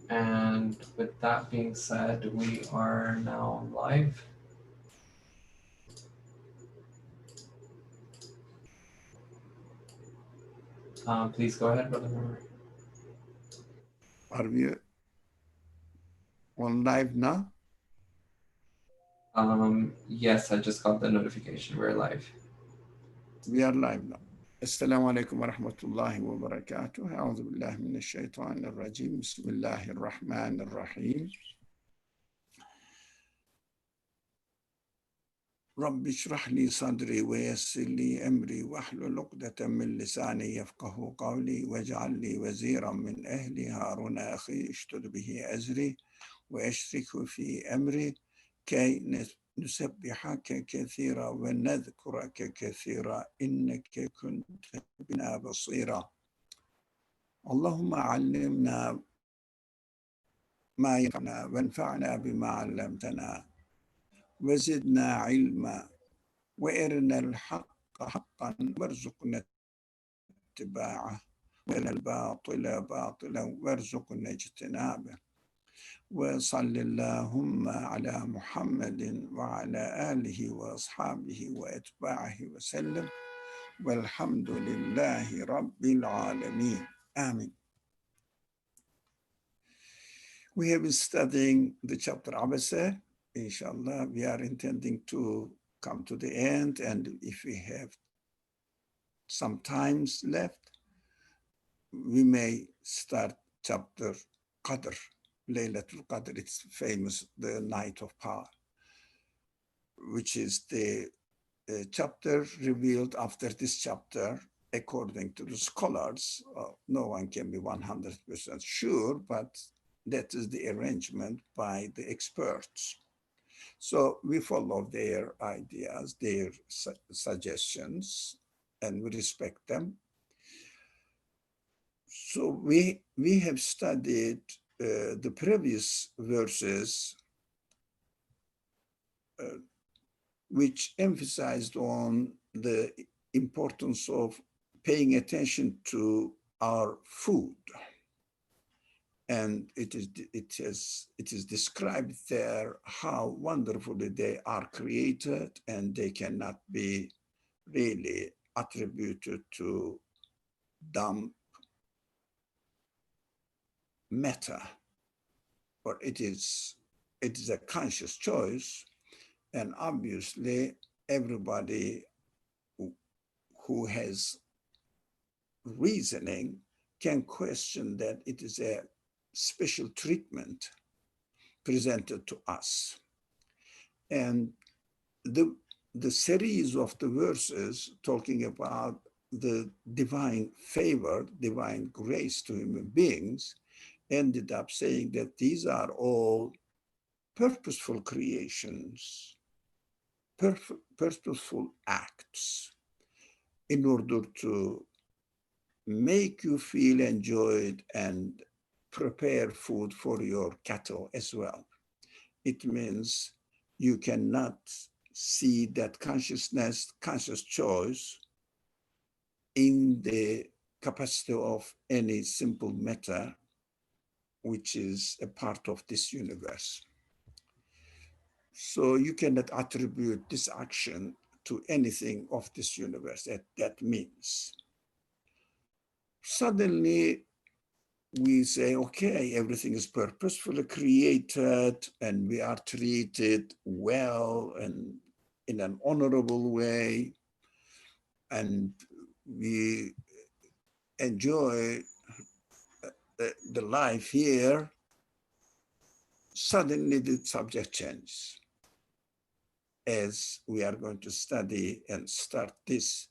And with that being said, we are now live. Please go ahead, Brother Murray. Are we on live now? Yes, I just got the notification. We're live. We are live now. Assalamu alaikum wa rahmatullahi wa barakatuh. A'udhu billahi min ash-shaytan ar-rajim. Bismillahir rahmanir rahim. رب اشرح لي صدري ويسر لي أمري واحلل عقدة من لساني يفقه قولي واجعل لي وزيرا من أهلي هارون أخي اشدد به أزري وأشركه في أمري كي نسبحك كثيرا ونذكرك كثيرا إنك كنت بنا بصيرا اللهم علمنا ما ينفعنا وانفعنا بما علمتنا وزدنا علما وارنا الحق حقا وارزقنا اتباعه وارنا الباطل باطلا وارزقنا اجتنابه وصل اللهم على محمد وعلى آله وأصحابه وأتباعه وسلم والحمد لله رب العالمين. Amen. We have been studying the chapter Abasa. Inshallah, we are intending to come to the end, and if we have some times left, we may start chapter Qadr, Laylatul Qadr. It's famous, the night of power, which is the chapter revealed after this chapter, according to the scholars. No one can be 100% sure, but that is the arrangement by the experts. So we follow their ideas, their suggestions, and we respect them. So we have studied the previous verses which emphasized on the importance of paying attention to our food. And it is described there how wonderfully they are created, and they cannot be really attributed to dumb matter, but it is a conscious choice. And obviously, everybody who has reasoning can question that it is a special treatment presented to us. And the series of the verses talking about the divine favor, divine grace to human beings, ended up saying that these are all purposeful creations, purposeful acts in order to make you feel enjoyed and prepare food for your cattle as well. It means you cannot see that consciousness, conscious choice in the capacity of any simple matter, which is a part of this universe. So you cannot attribute this action to anything of this universe. That means suddenly we say, okay, everything is purposefully created and we are treated well and in an honorable way, and we enjoy the life here. Suddenly the subject changes, as we are going to study and start this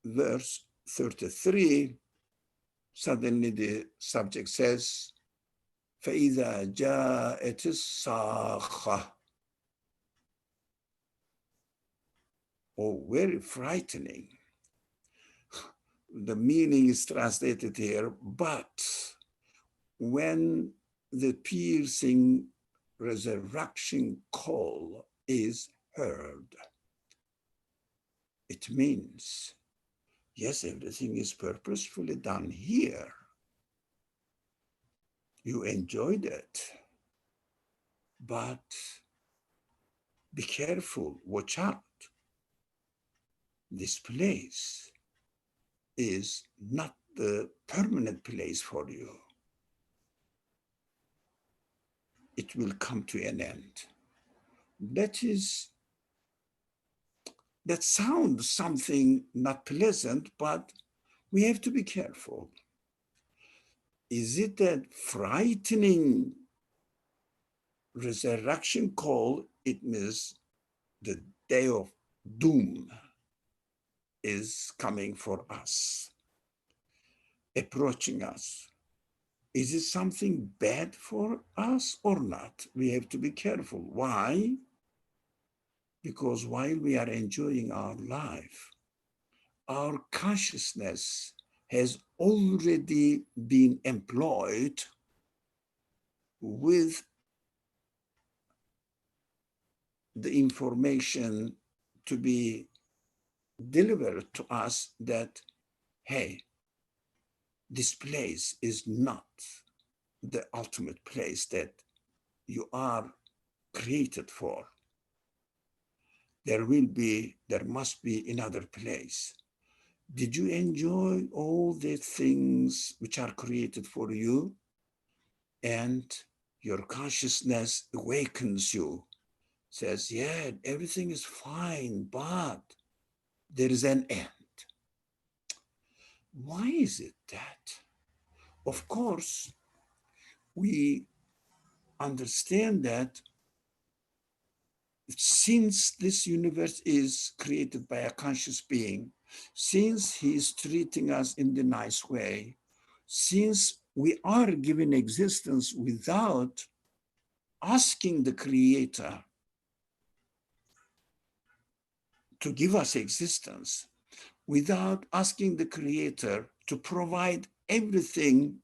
verse 33. Suddenly the subject says, فَإِذَا جَاءَتِ الصَّاخَّةُ. Oh, very frightening. The meaning is translated here, but when the piercing resurrection call is heard, it means, yes, everything is purposefully done here. You enjoyed it, but be careful, watch out. This place is not the permanent place for you. It will come to an end. That sounds something not pleasant, but we have to be careful. Is it that frightening resurrection call? It means the day of doom is coming for us, approaching us. Is it something bad for us or not? We have to be careful. Why? Because while we are enjoying our life, our consciousness has already been employed with the information to be delivered to us that, hey, this place is not the ultimate place that you are created for. There must be another place. Did you enjoy all the things which are created for you? And your consciousness awakens you, says, yeah, everything is fine, but there is an end. Why is it that? Of course, we understand that since this universe is created by a conscious being, since he is treating us in the nice way, since we are given existence without asking the Creator to give us existence, without asking the Creator to provide everything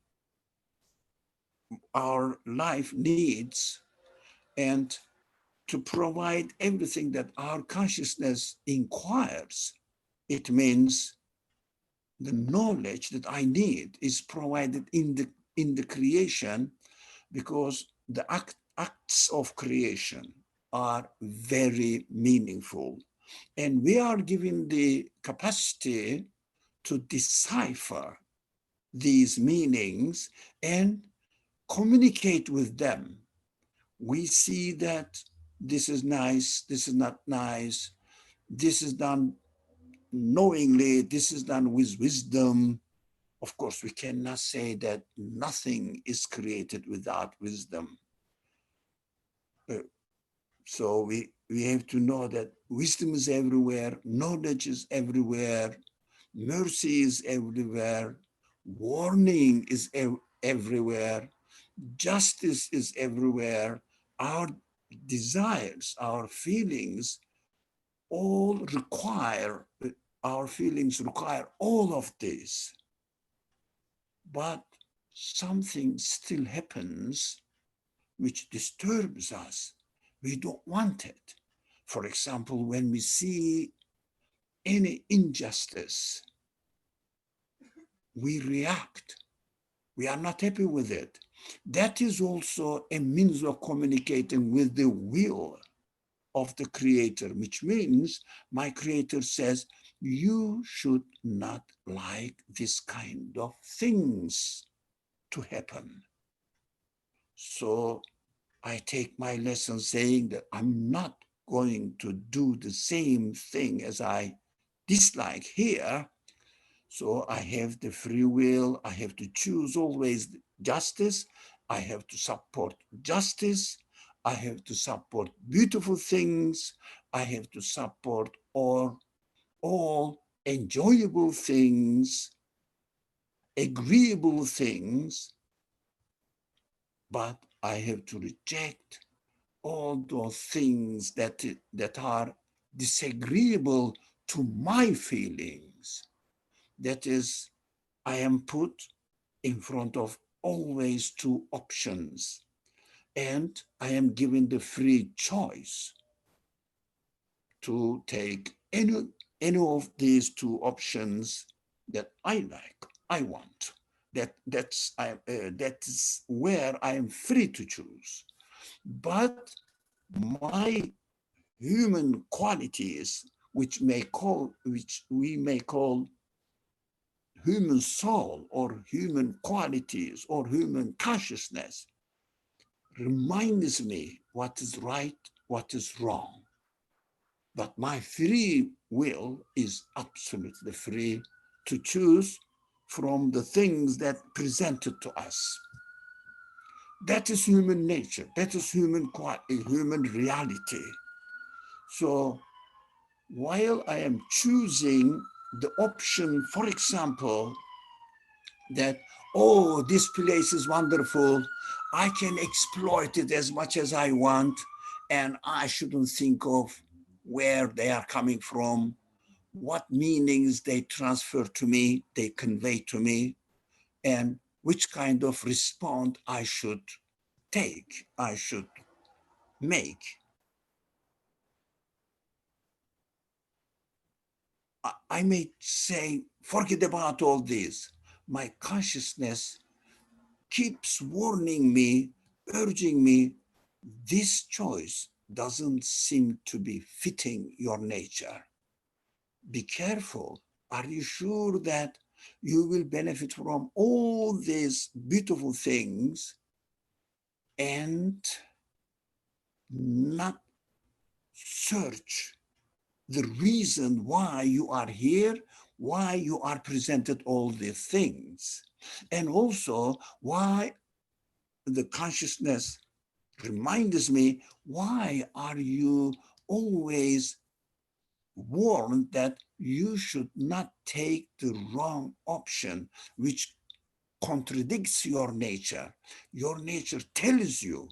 our life needs, and to provide everything that our consciousness inquires, it means the knowledge that I need is provided in the creation, because the acts of creation are very meaningful. And we are given the capacity to decipher these meanings and communicate with them. We see that this is nice, this is not nice, this is done knowingly, this is done with wisdom. Of course, we cannot say that nothing is created without wisdom. So we have to know that wisdom is everywhere, knowledge is everywhere, mercy is everywhere, warning is everywhere, justice is everywhere. Our desires, our feelings all require, our feelings require all of this. But something still happens which disturbs us. We don't want it. For example, when we see any injustice, we react. We are not happy with it. That is also a means of communicating with the will of the Creator, which means my Creator says, you should not like this kind of things to happen. So I take my lesson saying that I'm not going to do the same thing as I dislike here. So I have the free will. I have to choose always justice. I have to support justice. I have to support beautiful things. I have to support all enjoyable things, agreeable things, but I have to reject all those things that are disagreeable to my feelings. That is, I am put in front of always two options, and I am given the free choice to take any of these two options that I like, I want. That's where I am free to choose. But my human qualities, which we may call human soul or human qualities or human consciousness, reminds me what is right, what is wrong. But my free will is absolutely free to choose from the things that presented to us. That is human nature. That is human reality. So while I am choosing the option, for example, that, oh, this place is wonderful, I can exploit it as much as I want, and I shouldn't think of where they are coming from, what meanings they transfer to me, they convey to me, and which kind of response I should take, I should make. I may say, forget about all this. My consciousness keeps warning me, urging me, this choice doesn't seem to be fitting your nature. Be careful. Are you sure that you will benefit from all these beautiful things and not search the reason why you are here, why you are presented all these things, and also why the consciousness reminds me, why are you always warned that you should not take the wrong option, which contradicts your nature? Your nature tells you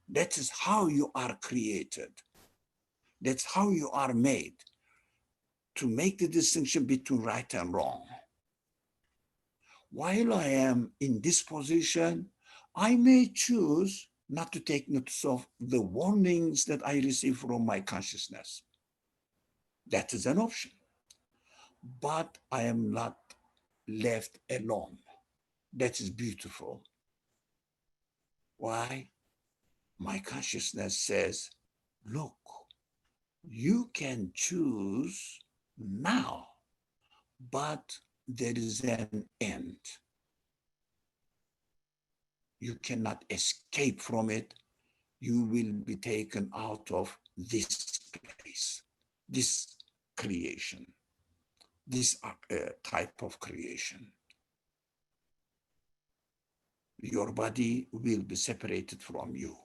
that is how you are created. That's how you are made, to make the distinction between right and wrong. While I am in this position, I may choose not to take notice of the warnings that I receive from my consciousness. That is an option. But I am not left alone. That is beautiful. Why? My consciousness says, look, you can choose now, but there is an end. You cannot escape from it. You will be taken out of this place, this creation, this type of creation. Your body will be separated from you,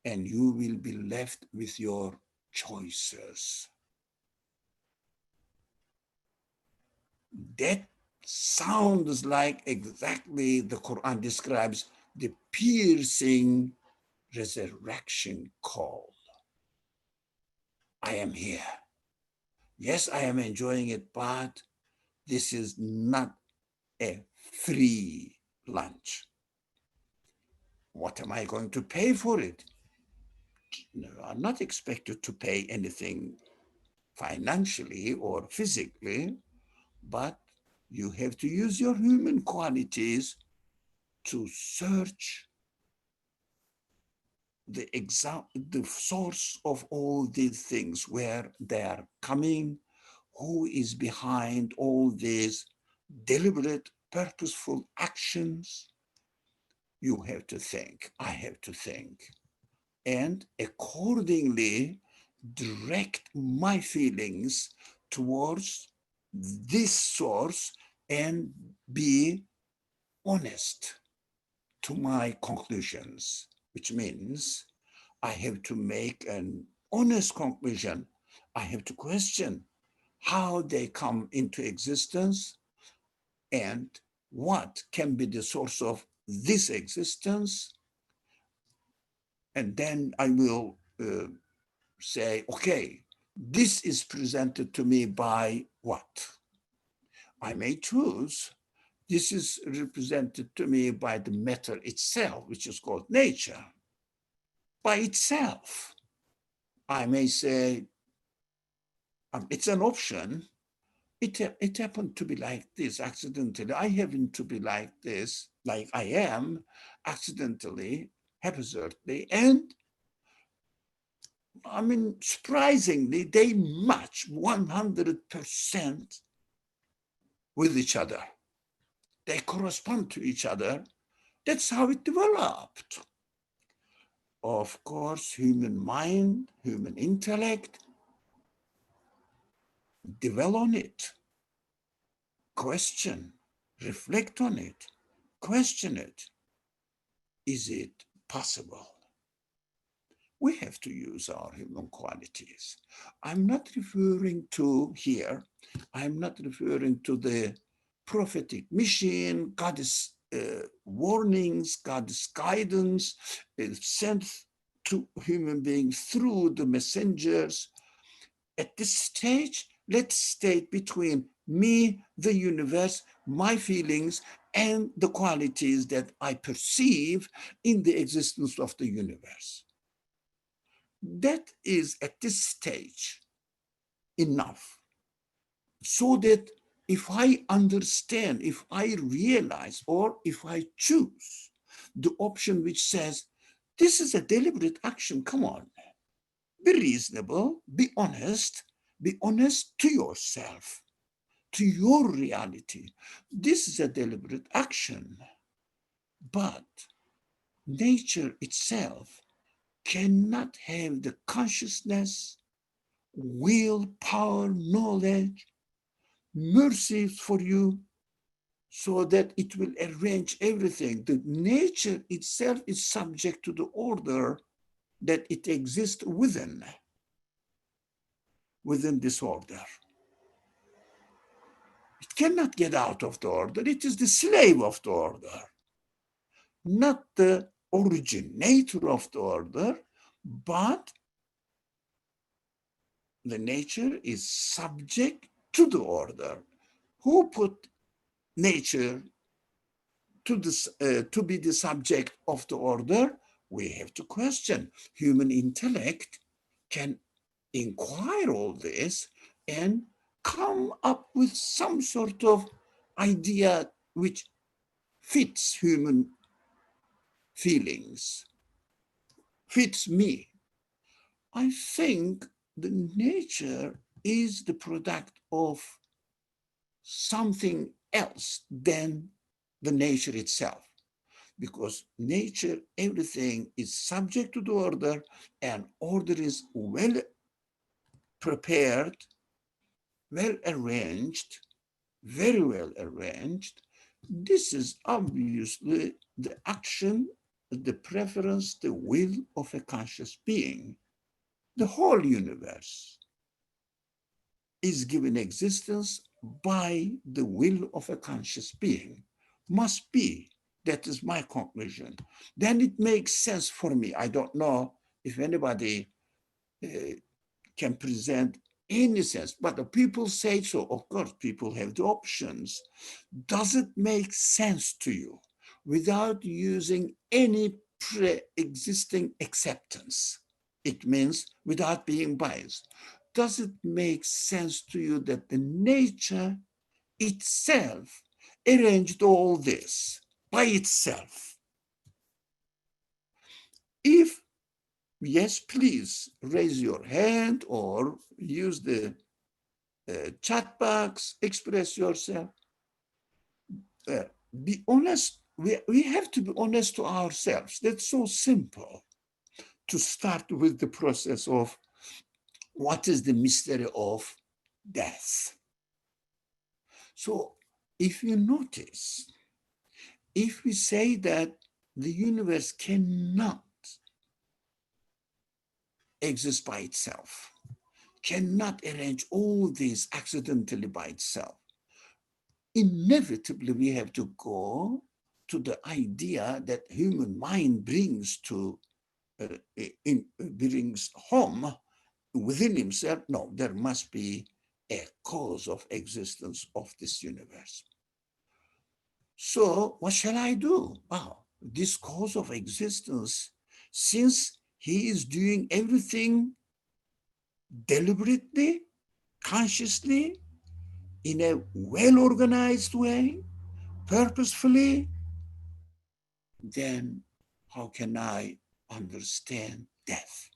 and you will be left with your choices. That sounds like exactly the Quran describes the piercing resurrection call. I am here. Yes, I am enjoying it, but this is not a free lunch. What am I going to pay for it? No, I'm not expected to pay anything financially or physically, but you have to use your human qualities to search the source of all these things, where they are coming, who is behind all these deliberate, purposeful actions. You have to think, I have to think, and accordingly direct my feelings towards this source and be honest to my conclusions, which means I have to make an honest conclusion. I have to question how they come into existence and what can be the source of this existence. And then I will say, okay, this is presented to me by what? I may choose, this is represented to me by the matter itself, which is called nature, by itself. I may say, it's an option, it happened to be like this accidentally. I happen to be like this, like I am, accidentally, haphazardly, and I mean, surprisingly, they match 100% with each other. They correspond to each other. That's how it developed. Of course, human mind, human intellect, dwell on it, question, reflect on it, question it. Is it possible? We have to use our human qualities. I'm not referring to here, I'm not referring to the prophetic mission, God's warnings, God's guidance sent to human beings through the messengers. At this stage, let's state between me, the universe, my feelings, and the qualities that I perceive in the existence of the universe. That is at this stage enough, so that if I understand, if I realize, or if I choose the option which says, this is a deliberate action, come on, be reasonable, be honest to yourself, to your reality. This is a deliberate action, but nature itself cannot have the consciousness, will, power, knowledge, mercy for you, so that it will arrange everything. The nature itself is subject to the order that it exists within this order. It cannot get out of the order. It is the slave of the order, not the originator of the order, but the nature is subject to the order. Who put nature to be the subject of the order? We have to question. Human intellect can inquire all this and come up with some sort of idea which fits human feelings, fits me. I think the nature is the product of something else than the nature itself, because nature, everything is subject to the order, and order is well prepared, well arranged, very well arranged. This is obviously the action, the preference, the will of a conscious being. The whole universe is given existence by the will of a conscious being. Must be. That is my conclusion. Then it makes sense for me. I don't know if anybody can present any sense, but the people say so. Of course, people have the options. Does it make sense to you without using any pre-existing acceptance? It means without being biased. Does it make sense to you that the nature itself arranged all this by itself? If yes, please raise your hand or use the chat box, express yourself. Be honest. We have to be honest to ourselves. That's so simple to start with the process of what is the mystery of death. So if you notice, if we say that the universe cannot exist by itself, cannot arrange all this accidentally by itself, inevitably we have to go to the idea that human mind brings brings home within himself. No, there must be a cause of existence of this universe. So what shall I do? Wow, this cause of existence, since he is doing everything deliberately, consciously, in a well-organized way, purposefully, then how can I understand death?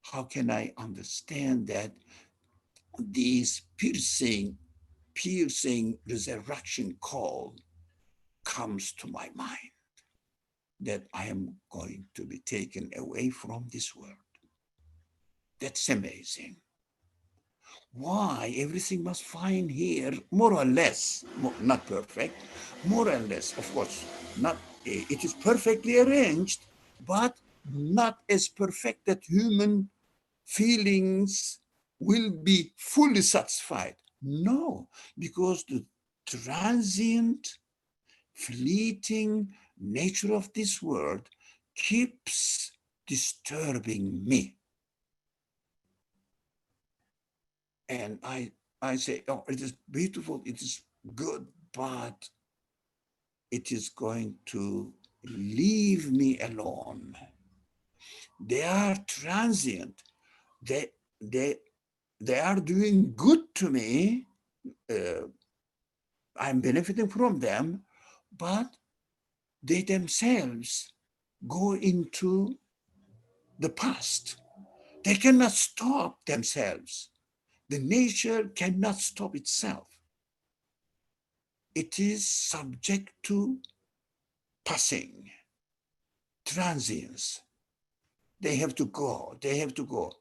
How can I understand that this piercing resurrection call comes to my mind, that I am going to be taken away from this world? That's amazing. Why everything must find here, more or less, not perfect, more or less, of course, not, it is perfectly arranged, but not as perfect that human feelings will be fully satisfied. No, because the transient, fleeting nature of this world keeps disturbing me. And I say, oh, it is beautiful, it is good, but it is going to leave me alone. They are transient. They they they are doing good to me. Uh, I'm benefiting from them, but they themselves go into the past. They cannot stop themselves. The nature cannot stop itself. It is subject to passing, transience. They have to go, they have to go.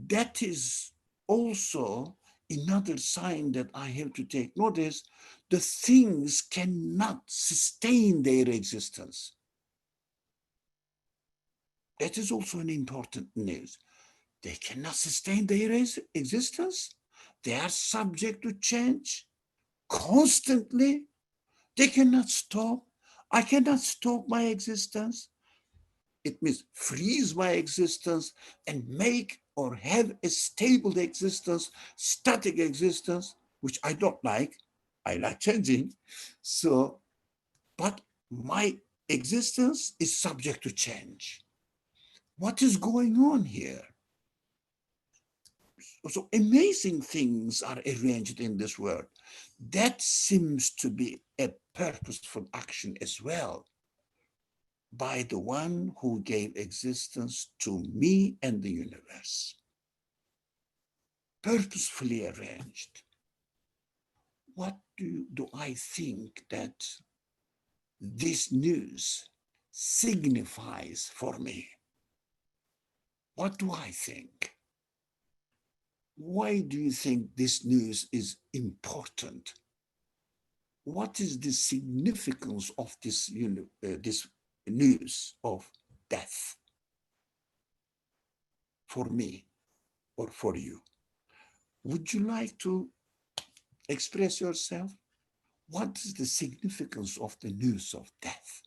That is also another sign that I have to take notice. The things cannot sustain their existence. That is also an important news. They cannot sustain their existence. They are subject to change constantly. They cannot stop. I cannot stop my existence. It means freeze my existence and make or have a stable existence, static existence, which I don't like. I like changing. So, but my existence is subject to change. What is going on here? So amazing things are arranged in this world. That seems to be a purposeful action as well, by the one who gave existence to me and the universe. Purposefully arranged. What do I think that this news signifies for me? What do I think? Why do you think this news is important? What is the significance of this news of death for me or for you? Would you like to express yourself? What is the significance of the news of death?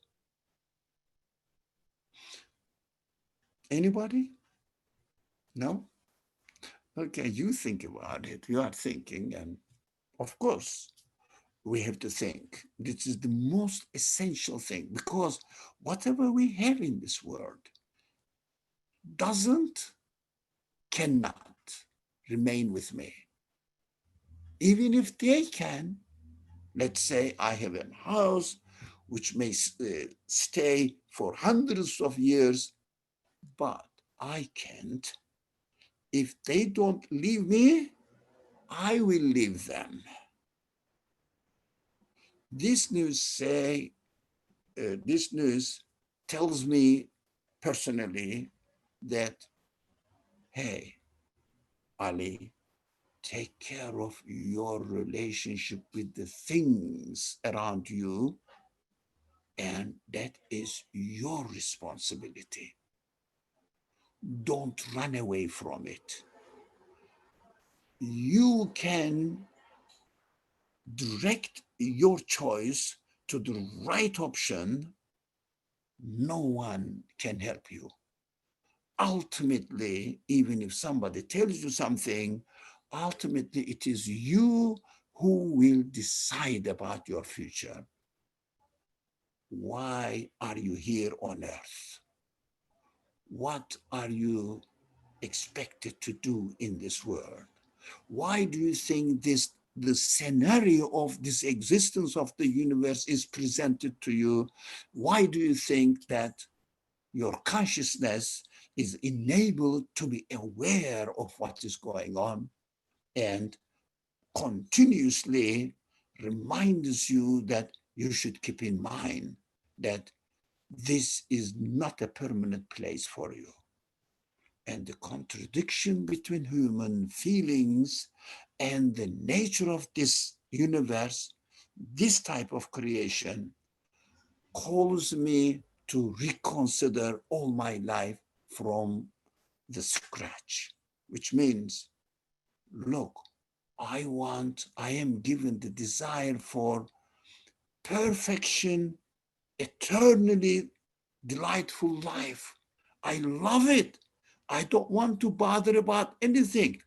Anybody? No? Okay, you think about it. You are thinking, and of course, we have to think. This is the most essential thing, because whatever we have in this world cannot remain with me. Even if they can, let's say I have a house which may stay for hundreds of years, but I can't. If they don't leave me, I will leave them. This news tells me personally that, hey, Ali, take care of your relationship with the things around you, and that is your responsibility. Don't run away from it. You can direct your choice to the right option. No one can help you. Ultimately, even if somebody tells you something, ultimately it is you who will decide about your future. Why are you here on earth? What are you expected to do in this world? Why do you think this the scenario of this existence of the universe is presented to you, why do you think that your consciousness is enabled to be aware of what is going on and continuously reminds you that you should keep in mind that this is not a permanent place for you? And the contradiction between human feelings and the nature of this universe, this type of creation, calls me to reconsider all my life from the scratch, which means, look, I am given the desire for perfection, eternally delightful life. I love it. I don't want to bother about anything.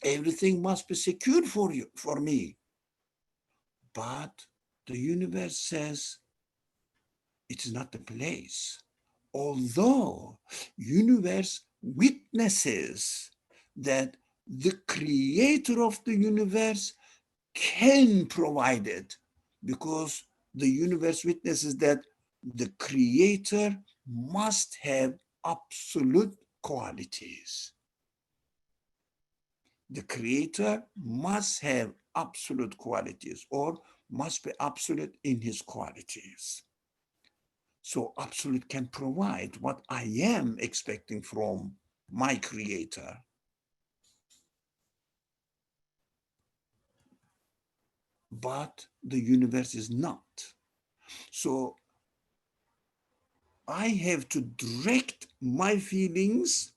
Everything must be secured for you, for me. But the universe says it is not the place. Although universe witnesses that the creator of the universe can provide it, because the universe witnesses that the creator must have absolute qualities. The creator must have absolute qualities or must be absolute in his qualities. So absolute can provide what I am expecting from my creator. But the universe is not. So I have to direct my feelings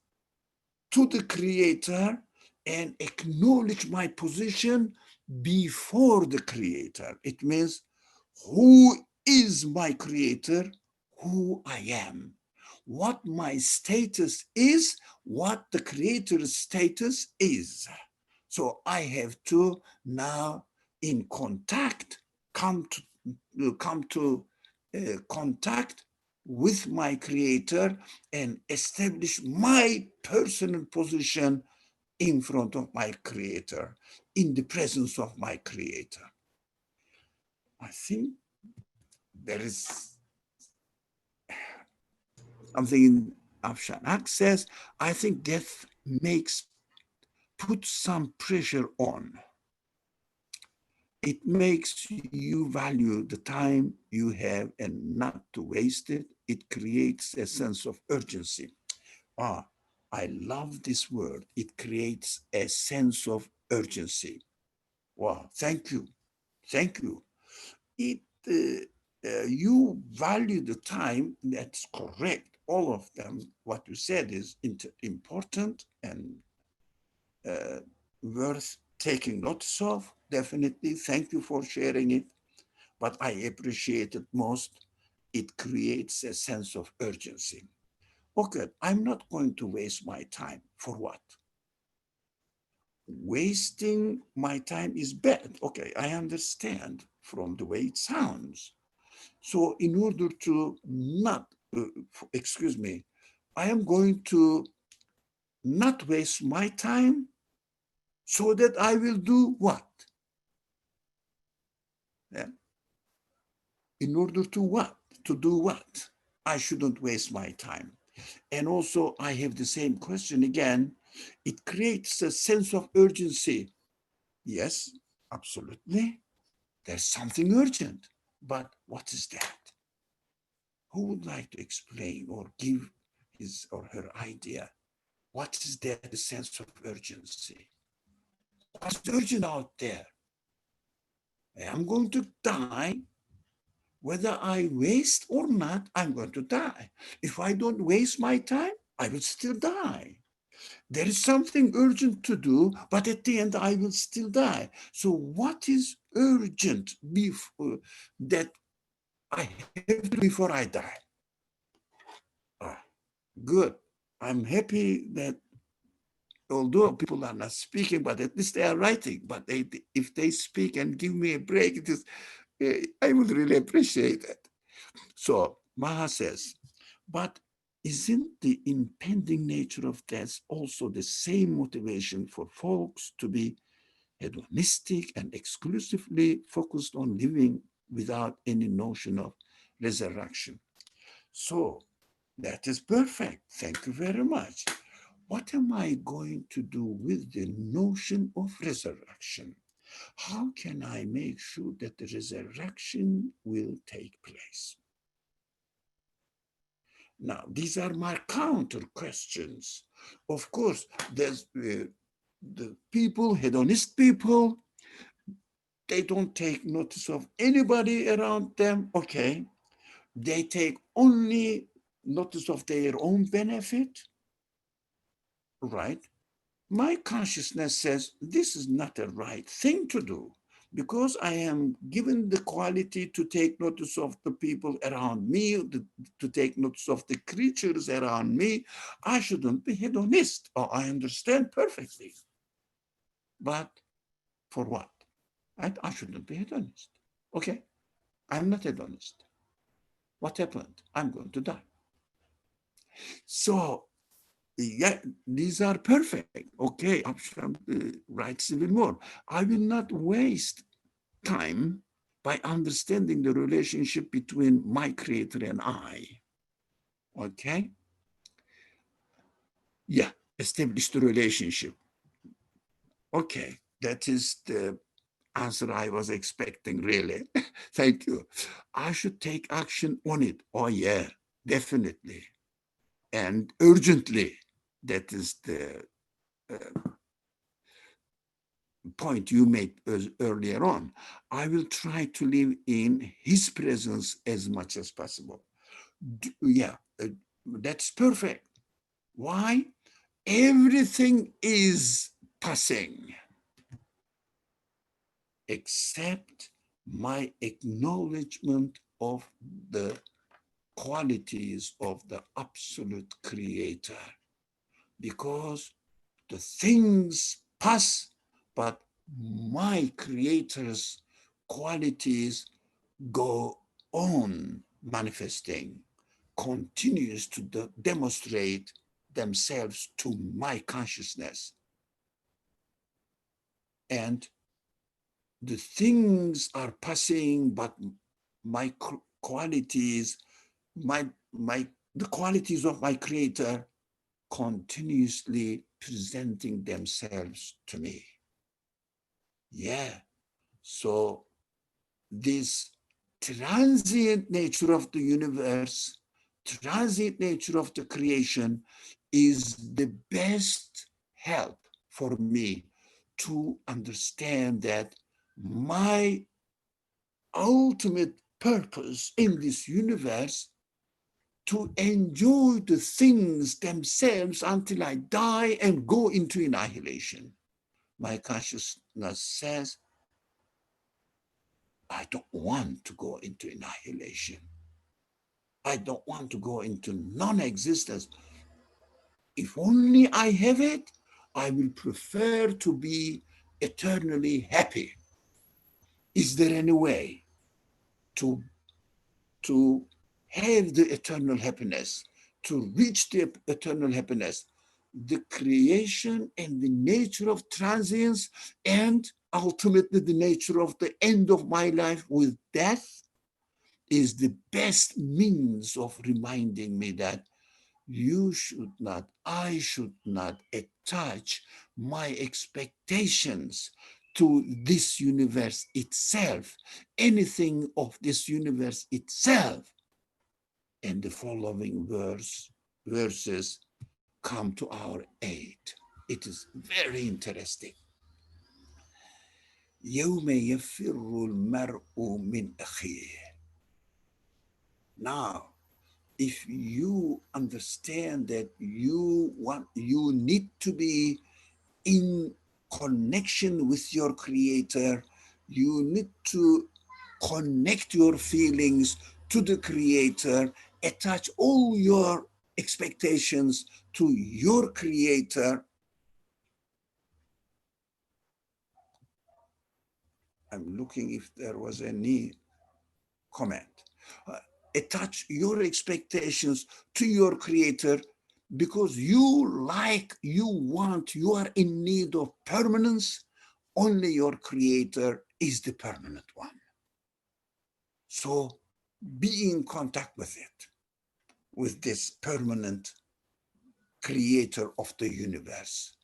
to the creator and acknowledge my position before the creator. It means, who is my creator? Who I am. What my status is, what the creator's status is. So I have to now in contact, come to contact with my creator and establish my personal position in front of my creator, in the presence of my creator. I think there is something Afshanak says, I think death puts some pressure on. It makes you value the time you have and not to waste it. It creates a sense of urgency. Ah, I love this word. It creates a sense of urgency. Wow, thank you. Thank you. You value the time, that's correct. All of them, what you said is important and worth taking notice of. Definitely, thank you for sharing it. But I appreciate it most. It creates a sense of urgency. Okay, I'm not going to waste my time. For what? Wasting my time is bad. Okay, I understand from the way it sounds. So in order to not, excuse me, I am going to not waste my time so that I will do what? Yeah. In order to what? To do what? I shouldn't waste my time. And also I have the same question again. It creates a sense of urgency. Yes, absolutely. There's something urgent, but what is that? Who would like to explain or give his or her idea? What is that sense of urgency? What's urgent out there? I'm going to die. Whether I waste or not, I'm going to die. If I don't waste my time, I will still die. There is something urgent to do, but at the end, I will still die. So what is urgent that I have to do before I die? Ah, good. I'm happy that although people are not speaking, but at least they are writing. But if they speak and give me a break, I would really appreciate it. So Maha says, but isn't the impending nature of death also the same motivation for folks to be hedonistic and exclusively focused on living without any notion of resurrection. So that is perfect. Thank you very much. What am I going to do with the notion of resurrection? How can I make sure that the resurrection will take place? Now, these are my counter questions. Of course, there's the people, hedonist people, they don't take notice of anybody around them. Okay, they take only notice of their own benefit, right? My consciousness says this is not the right thing to do because I am given the quality to take notice of the people around me, to take notice of the creatures around me. I shouldn't be hedonist. Oh, I understand perfectly. But for what? I shouldn't be hedonist. Okay, I'm not hedonist. What happened? I'm going to die. So yeah, these are perfect. Okay, Absham writes even more. I will not waste time by understanding the relationship between my creator and I. Okay? Yeah, establish the relationship. Okay, that is the answer I was expecting, really. Thank you. I should take action on it. Oh, yeah, definitely. And urgently. That is the point you made earlier on. I will try to live in his presence as much as possible. Yeah, that's perfect. Why? Everything is passing except my acknowledgement of the qualities of the absolute creator, because the things pass, but my creator's qualities go on manifesting, continues to demonstrate themselves to my consciousness. And the things are passing, but my qualities, the qualities of my creator continuously presenting themselves to me. Yeah. So this transient nature of the universe, transient nature of the creation is the best help for me to understand that my ultimate purpose in this universe to enjoy the things themselves until I die and go into annihilation. My consciousness says, I don't want to go into annihilation. I don't want to go into non-existence. If only I have it, I will prefer to be eternally happy. Is there any way to have the eternal happiness, to reach the eternal happiness? The creation and the nature of transience, and ultimately the nature of the end of my life with death, is the best means of reminding me that I should not attach my expectations to this universe itself, anything of this universe itself. And the following verses come to our aid. It is very interesting. يوم يفر المرء من أخيه. Now, if you understand that you need to be in connection with your creator, you need to connect your feelings to the creator, attach all your expectations to your creator. I'm looking if there was any comment. Attach your expectations to your creator because you are in need of permanence, only your creator is the permanent one. So be in contact with it, with this permanent creator of the universe.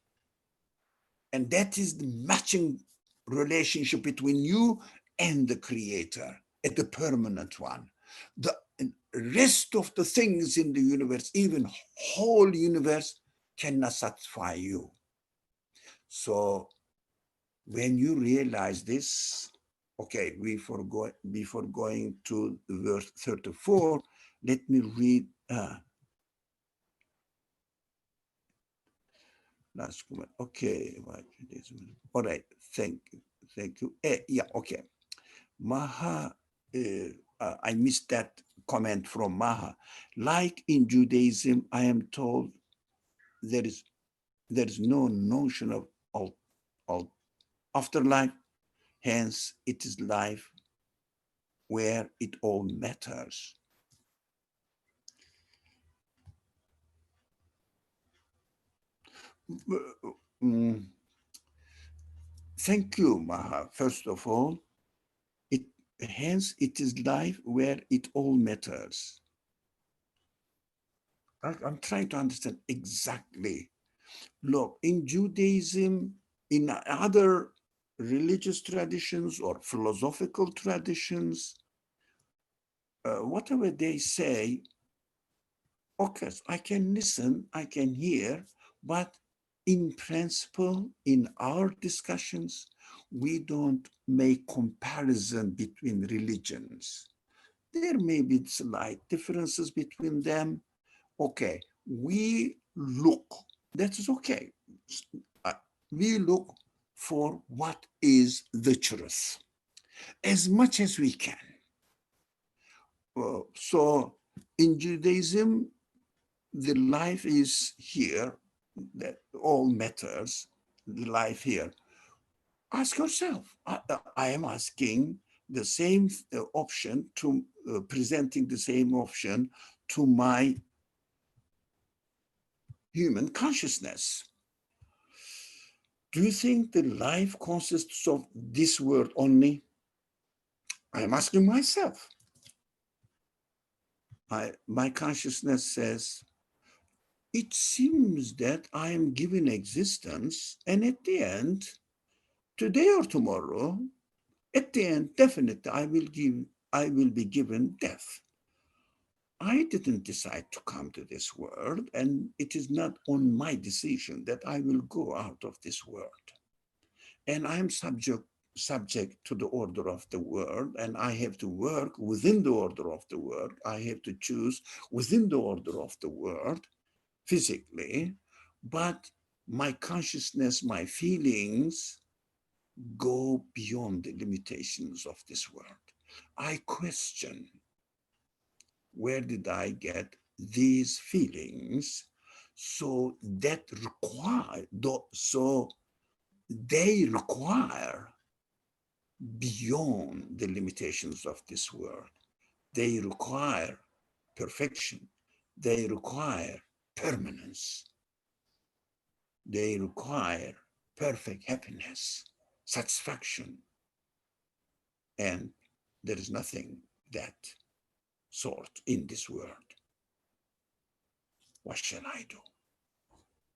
And that is the matching relationship between you and the creator, the permanent one. The rest of the things in the universe, even whole universe, cannot satisfy you. So when you realize this, okay, before going to verse 34, let me read last comment. Okay, all right, thank you. Yeah, okay. Maha, I missed that comment from Maha. Like in Judaism, I am told there is no notion of afterlife. Hence, it is life where it all matters. Thank you, Maha. First of all, hence it is life where it all matters. I'm trying to understand exactly. Look, in Judaism, in other religious traditions or philosophical traditions, whatever they say, okay, I can listen, I can hear, but in principle, in our discussions, we don't make comparison between religions. There may be slight differences between them. Okay, we look, that is okay. Uh, We look for what is the truth as much as we can. So in Judaism, the life is here, that all matters, the life here. Ask yourself, I am asking the same option to presenting the same option to my human consciousness. Do you think the life consists of this world only? I am asking myself. My consciousness says, it seems that I am given existence, and at the end, today or tomorrow, at the end, definitely I will be given death. I didn't decide to come to this world, and it is not on my decision that I will go out of this world. And I'm subject to the order of the world, and I have to work within the order of the world. I have to choose within the order of the world physically, but my consciousness, my feelings go beyond the limitations of this world. I question, where did I get these feelings? So they require beyond the limitations of this world. They require perfection. They require permanence. They require perfect happiness, satisfaction. And there is nothing that sort in this world. What shall I do?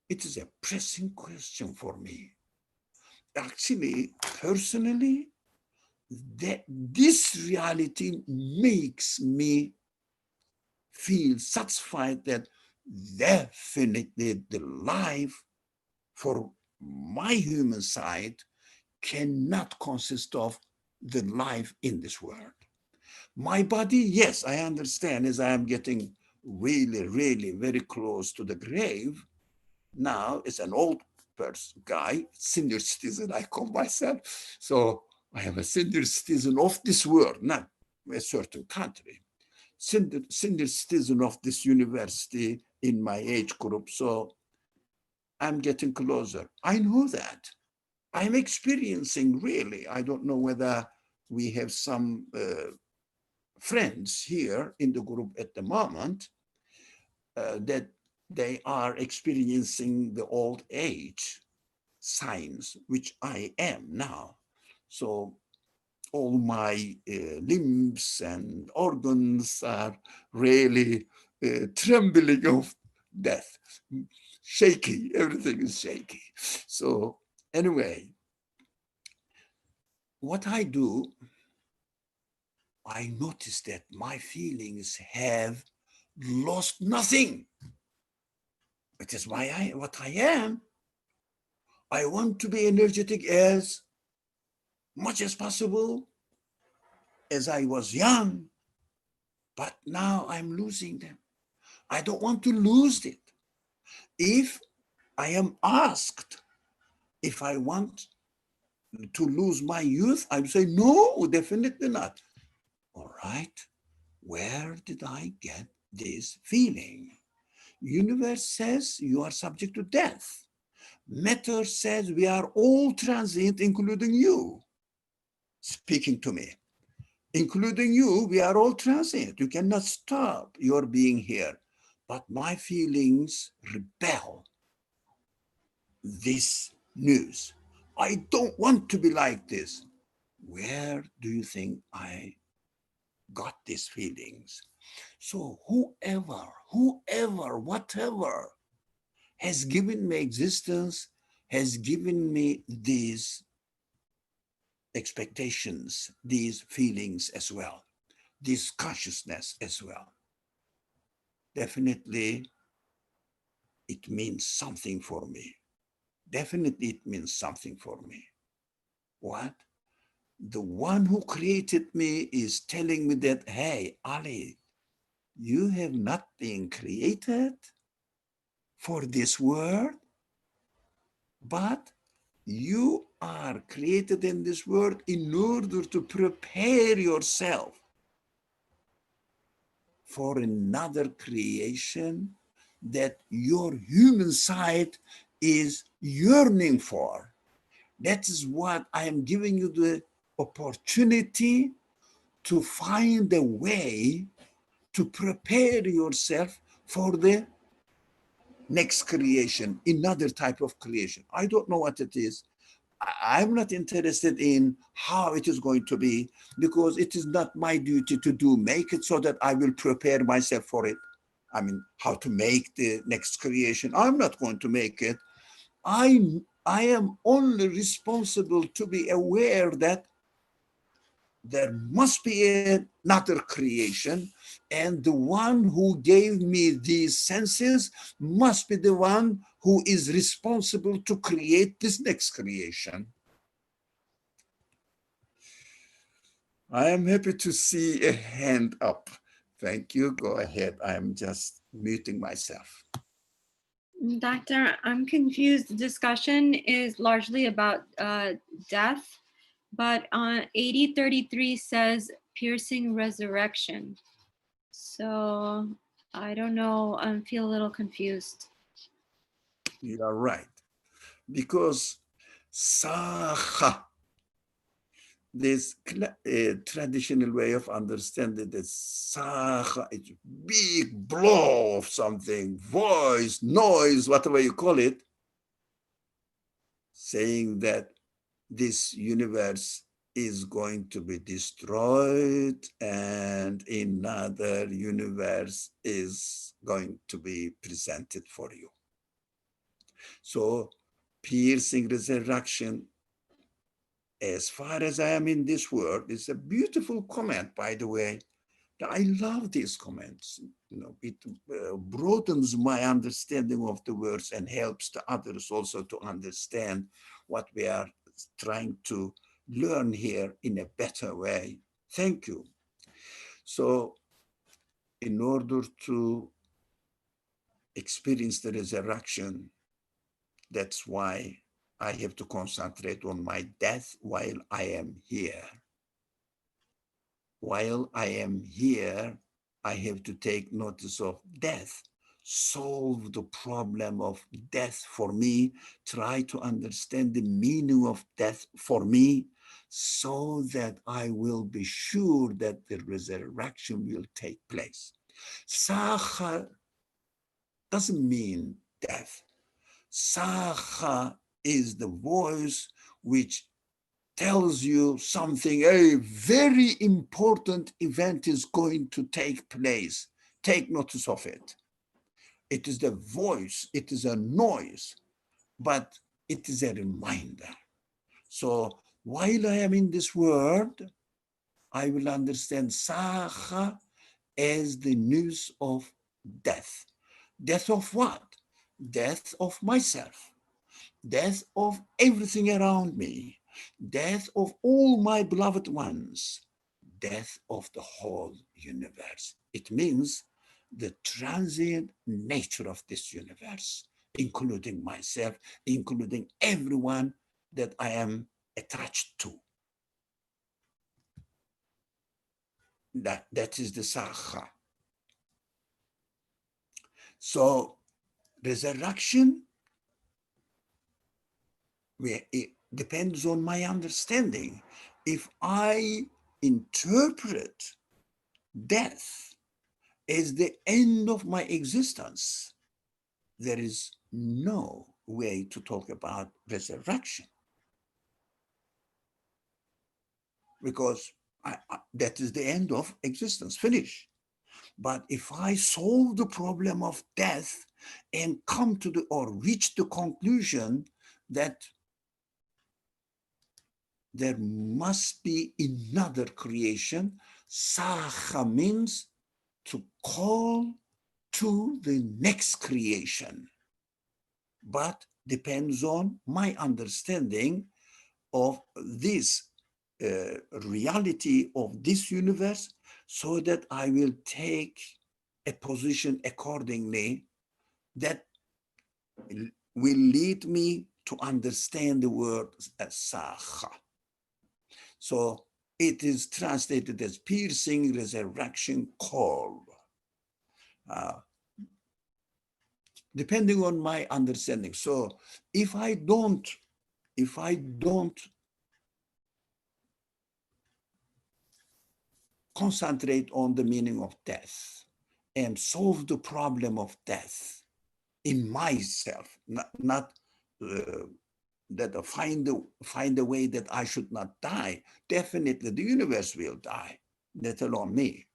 It is a pressing question for me. Actually, personally, this reality makes me feel satisfied that definitely the life for my human side cannot consist of the life in this world. My body, yes, I understand as I am getting really, really very close to the grave. Now it's an old person, guy, senior citizen, I call myself. So I am a senior citizen of this world, not a certain country. Senior citizen of this university in my age group. So I'm getting closer. I know that. I'm experiencing really, I don't know whether we have some friends here in the group at the moment that they are experiencing the old age. signs, which I am now. So all my limbs and organs are really trembling of death, shaky, everything is shaky. So anyway, what I do, I notice that my feelings have lost nothing. It is what I am. I want to be energetic as much as possible as I was young, but now I'm losing them. I don't want to lose it. If I am asked if I want to lose my youth, I would say, no, definitely not. All right, where did I get this feeling? Universe says you are subject to death. Matter says we are all transient, including you, speaking to me. Including you, we are all transient. You cannot stop your being here. But my feelings rebel this news. I don't want to be like this. Where do you think I got these feelings? So whoever, whatever has given me existence, has given me these expectations, these feelings as well, this consciousness as well. Definitely, it means something for me. Definitely, it means something for me. What? The one who created me is telling me that, hey, Ali, you have not been created for this world, but you are created in this world in order to prepare yourself for another creation that your human side is yearning for. That is what I am giving you the opportunity to find a way to prepare yourself for the next creation, another type of creation. I don't know what it is. I'm not interested in how it is going to be because it is not my duty to do. Make it so that I will prepare myself for it. I mean, how to make the next creation. I'm not going to make it. I am only responsible to be aware that there must be another creation, and the one who gave me these senses must be the one who is responsible to create this next creation. I am happy to see a hand up. Thank you. Go ahead. I'm just muting myself. Doctor, I'm confused. The discussion is largely about death, but 8033 says piercing resurrection. So I don't know. I feel a little confused. You are right. Because saha, this traditional way of understanding that saha is big blow of something, voice, noise, whatever you call it, saying that this universe is going to be destroyed and another universe is going to be presented for you. So piercing resurrection, as far as I am in this world, is a beautiful comment, by the way. I love these comments. You know, it broadens my understanding of the words and helps the others also to understand what we are trying to learn here in a better way. Thank you. So in order to experience the resurrection, that's why I have to concentrate on my death while I am here. While I am here, I have to take notice of death, solve the problem of death for me, try to understand the meaning of death for me, so that I will be sure that the resurrection will take place. Saha doesn't mean death. Saha is the voice which tells you something, a very important event is going to take place. Take notice of it. It is the voice, it is a noise, but it is a reminder. So while I am in this world, I will understand Saha as the news of death. Death of what? Death of myself. Death of everything around me. Death of all my beloved ones. Death of the whole universe. It means the transient nature of this universe, including myself, including everyone that I am attached to. That is the Sakha. So resurrection, it depends on my understanding. If I interpret death as the end of my existence, there is no way to talk about resurrection, because that is the end of existence, finish. But if I solve the problem of death and come to or reach the conclusion that there must be another creation, Saha means to call to the next creation, but depends on my understanding of this reality of this universe, so that I will take a position accordingly that will lead me to understand the word Saha. So it is translated as piercing, resurrection, call. Depending on my understanding. So if I don't concentrate on the meaning of death and solve the problem of death in myself, not that find a way that I should not die, definitely the universe will die, let alone me.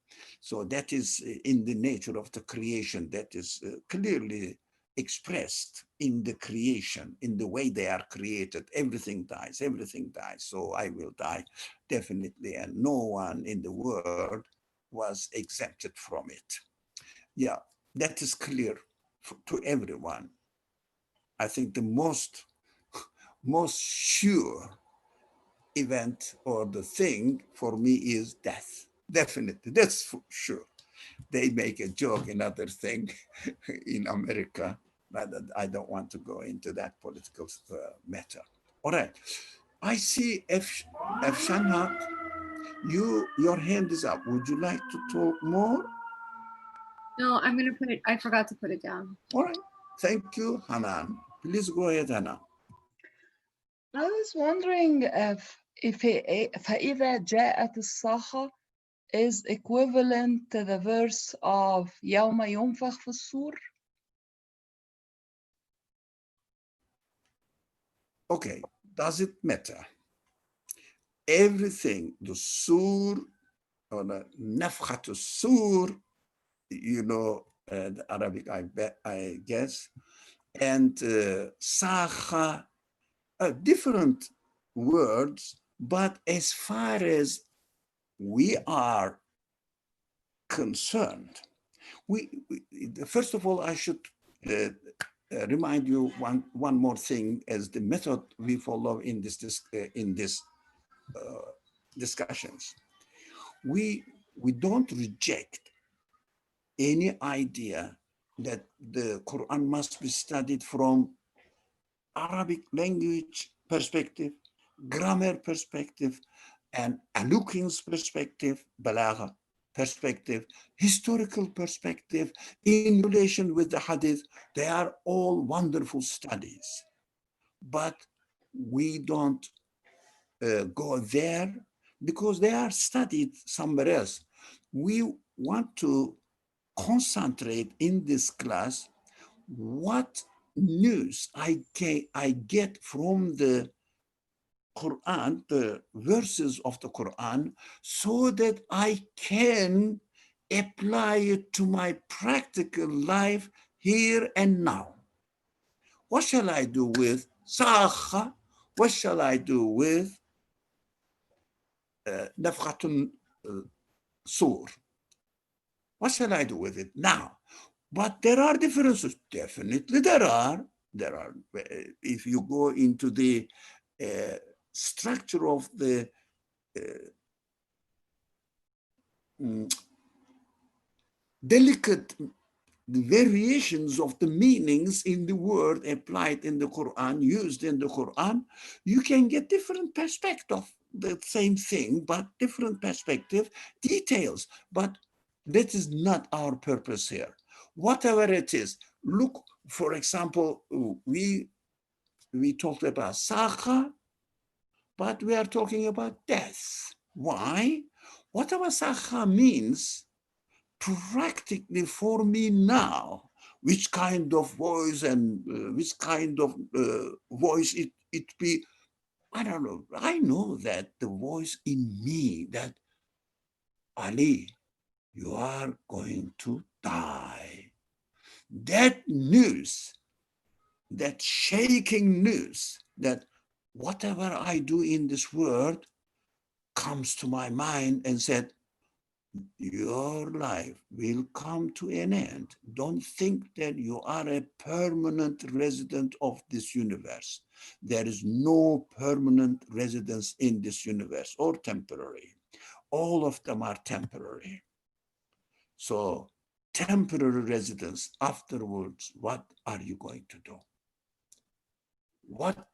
So that is in the nature of the creation, that is clearly expressed in the creation, in the way they are created. Everything dies, everything dies. So I will die, definitely. And no one in the world was exempted from it. Yeah, that is clear to everyone. I think the most sure event or the thing for me is death. Definitely, that's for sure. They make a joke, another thing in America, but I don't want to go into that political matter. All right, I see F. Shanhat, your hand is up. Would you like to talk more? No, I'm gonna put it, I forgot to put it down. All right, thank you, Hanan. Please go ahead, Hanan. I was wondering if فإذا جاءت الصاخة is equivalent to the verse of يوم ينفخ في الصور. Okay, does it matter? Everything, the sur or the nafkhat sur, you know, the Arabic, I guess, and sakha, different words, but as far as we are concerned, first of all, I should remind you one more thing as the method we follow in this discussions. We don't reject any idea that the Quran must be studied from Arabic language perspective, grammar perspective, and eloquence perspective, balagha perspective, historical perspective, in relation with the hadith. They are all wonderful studies, but we don't go there because they are studied somewhere else. We want to concentrate in this class what news I get from the Quran, the verses of the Quran, so that I can apply it to my practical life here and now. What shall I do with Sakha? What shall I do with Nafkhatun Sur? What shall I do with it now? But there are differences. Definitely there are. If you go into the structure of the delicate variations of the meanings in the word applied in the Quran, used in the Quran, you can get different perspective, the same thing, but different perspective, details. But that is not our purpose here. Whatever it is, look, for example, we talked about Sakha, but we are talking about death. Why? Whatever Sakha means, practically for me now, which kind of voice and which kind of voice it be, I don't know. I know that the voice in me that, Ali, you are going to die. That news, that shaking news, that whatever I do in this world comes to my mind and said, your life will come to an end. Don't think that you are a permanent resident of this universe. There is no permanent residence in this universe or temporary. All of them are temporary. So temporary residence afterwards, what are you going to do? What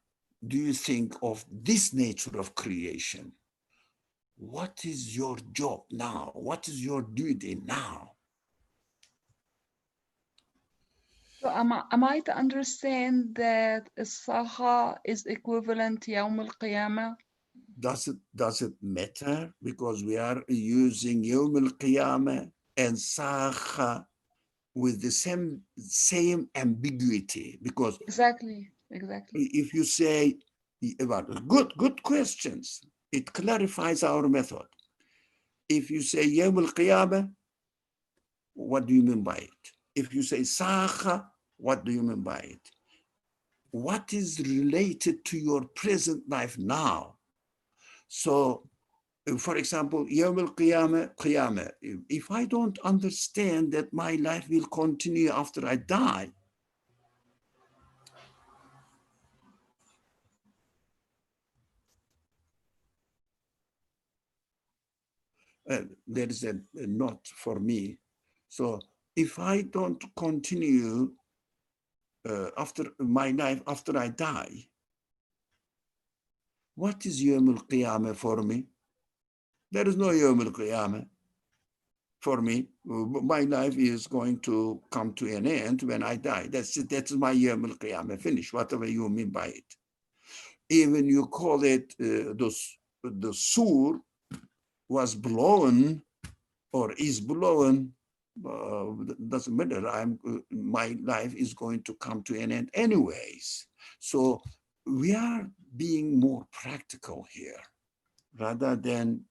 do you think of this nature of creation? What is your job now? What is your duty now? So am I to understand that الصحة is equivalent to يوم القيامة? Does it matter? Because we are using Yawm al-Qiyamah and Sakha with the same ambiguity. Because Exactly. if you say, good questions, it clarifies our method. If you say Yawm al-Qiyamah, what do you mean by it? If you say Sakha, what do you mean by it? What is related to your present life now? So, for example, Yawm al-Qiyamah, if I don't understand that my life will continue after I die, there is a note for me. So if I don't continue after my life, after I die, what is Yawm al-Qiyamah for me? There is no Yawm al-Qiyamah for me. My life is going to come to an end when I die. That's my Yawm al-Qiyamah, finish, whatever you mean by it. Even you call it the sur was blown or is blown, doesn't matter. My life is going to come to an end anyways. So we are being more practical here rather than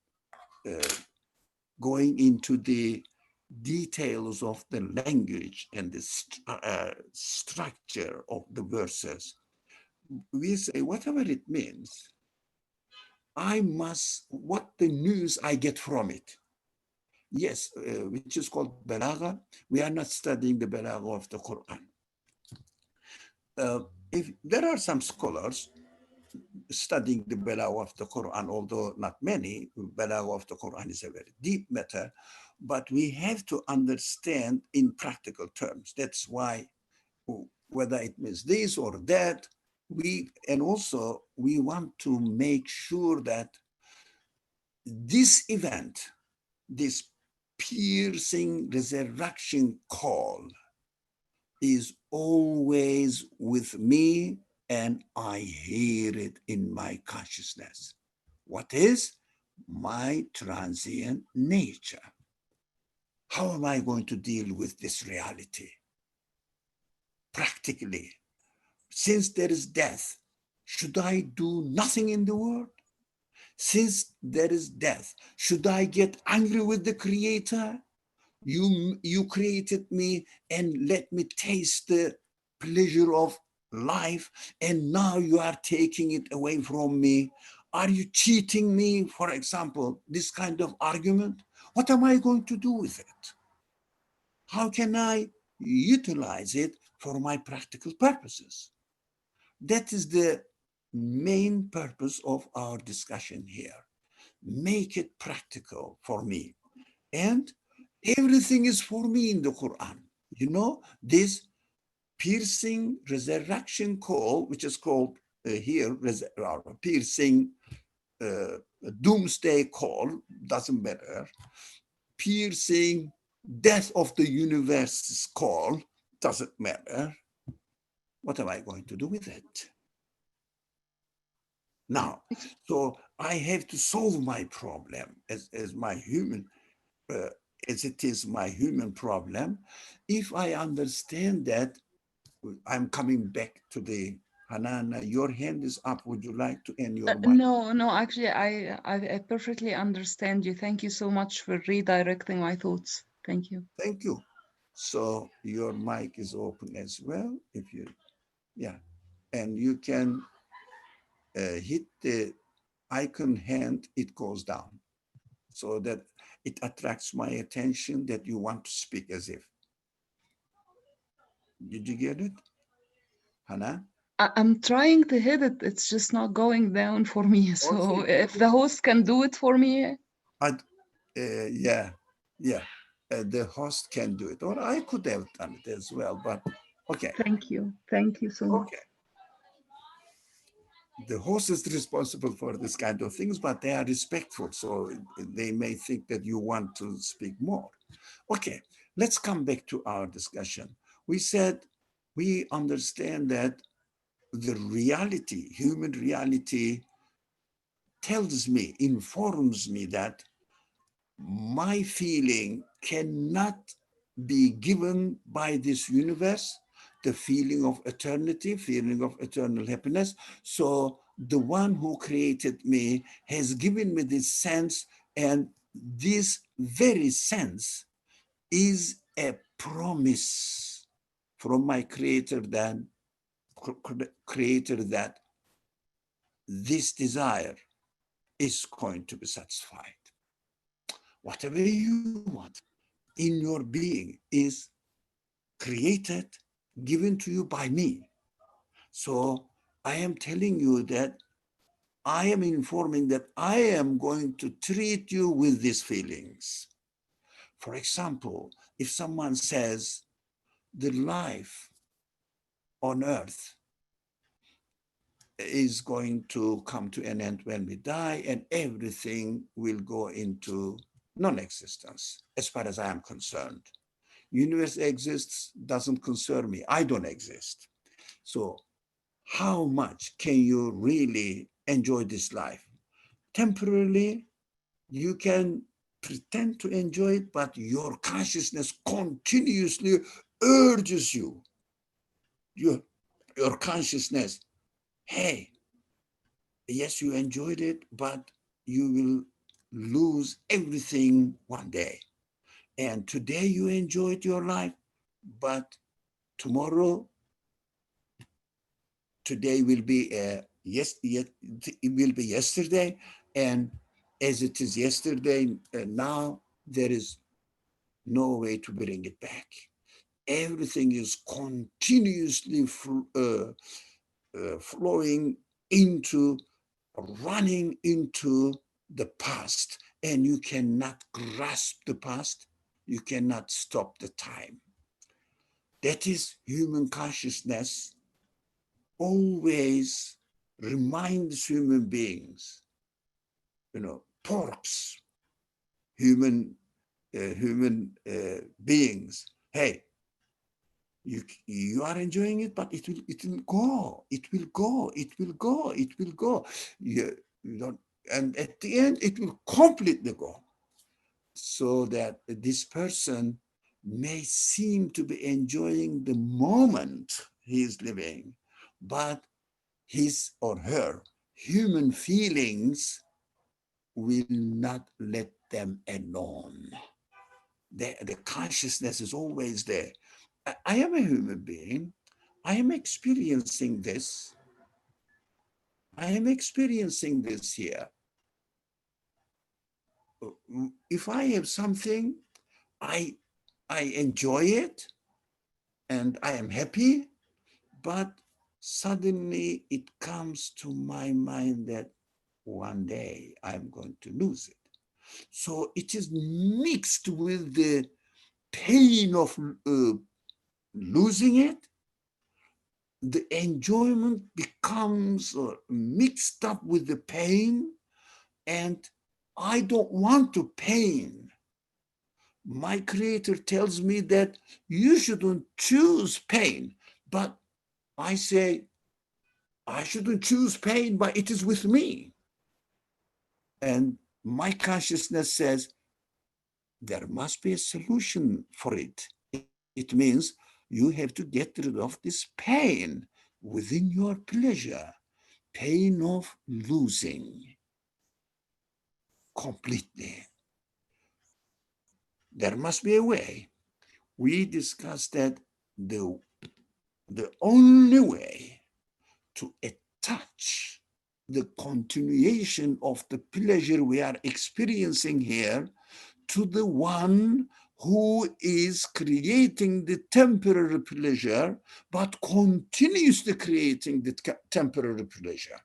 going into the details of the language and the structure of the verses. We say whatever it means, what the news I get from it. Yes, which is called balagha. We are not studying the balagha of the Quran. If there are some scholars studying the balagha of the Quran, although not many, balagha of the Quran is a very deep matter, but we have to understand in practical terms. That's why, whether it means this or that, and also we want to make sure that this event, this piercing resurrection call, is always with me and I hear it in my consciousness. What is? My transient nature. How am I going to deal with this reality? Practically, Since there is death, should I do nothing in the world? Since there is death, should I get angry with the Creator? You created me and let me taste the pleasure of life, and now you are taking it away from me. Are you cheating me? For example, this kind of argument. What am I going to do with it? How can I utilize it for my practical purposes? That is the main purpose of our discussion here. Make it practical for me. And everything is for me in the Quran. You know, this piercing resurrection call, which is called here, piercing doomsday call, doesn't matter. Piercing death of the universe's call, doesn't matter. What am I going to do with it? Now, so I have to solve my problem as my human, as it is my human problem. If I understand that, I'm coming back to the Hanana, your hand is up. Would you like to end your mic? No, actually, I perfectly understand you. Thank you so much for redirecting my thoughts. Thank you. Thank you. So your mic is open as well. If you, yeah, and you can hit the icon hand, it goes down so that it attracts my attention that you want to speak as if. Did you get it, Hannah? I'm trying to hit it. It's just not going down for me. So Okay. if the host can do it for me. Yeah. The host can do it, or I could have done it as well, but okay. Thank you. Thank you so much. Okay. The host is responsible for this kind of things, but they are respectful, so they may think that you want to speak more. Okay, let's come back to our discussion. We said we understand that the reality, human reality, tells me, informs me that my feeling cannot be given by this universe, the feeling of eternity, feeling of eternal happiness. So the one who created me has given me this sense, and this very sense is a promise from my creator that this desire is going to be satisfied. Whatever you want in your being is created, given to you by me. So I am telling you that I am informing that I am going to treat you with these feelings. For example, if someone says the life on earth is going to come to an end when we die and everything will go into non-existence as far as I am concerned. Universe exists, doesn't concern me. I don't exist. So how much can you really enjoy this life? Temporarily, you can pretend to enjoy it, but your consciousness continuously urges you. Your consciousness, hey, yes, you enjoyed it, but you will lose everything one day. And today you enjoyed your life, but tomorrow, today will be it will be yesterday, and as it is yesterday, now there is no way to bring it back. Everything is continuously flowing into, running into the past, and you cannot grasp the past. You cannot stop the time. That is human consciousness always reminds human beings, porks, human beings. Hey, you are enjoying it, but it will go. It will go. It will go. It will go. You don't, and at the end, it will completely go. So that this person may seem to be enjoying the moment he is living, but his or her human feelings will not let them alone. The consciousness is always there. I am a human being. I am experiencing this. I am experiencing this here. If I have something, I enjoy it and I am happy, but suddenly it comes to my mind that one day I'm going to lose it. So it is mixed with the pain of losing it. The enjoyment becomes mixed up with the pain, and I don't want to pain. My creator tells me that you shouldn't choose pain, but I say, I shouldn't choose pain, but it is with me. And my consciousness says, there must be a solution for it. It means you have to get rid of this pain within your pleasure, pain of losing completely. There must be a way. We discussed that the only way to attach the continuation of the pleasure we are experiencing here to the one who is creating the temporary pleasure, but continuously creating the temporary pleasure.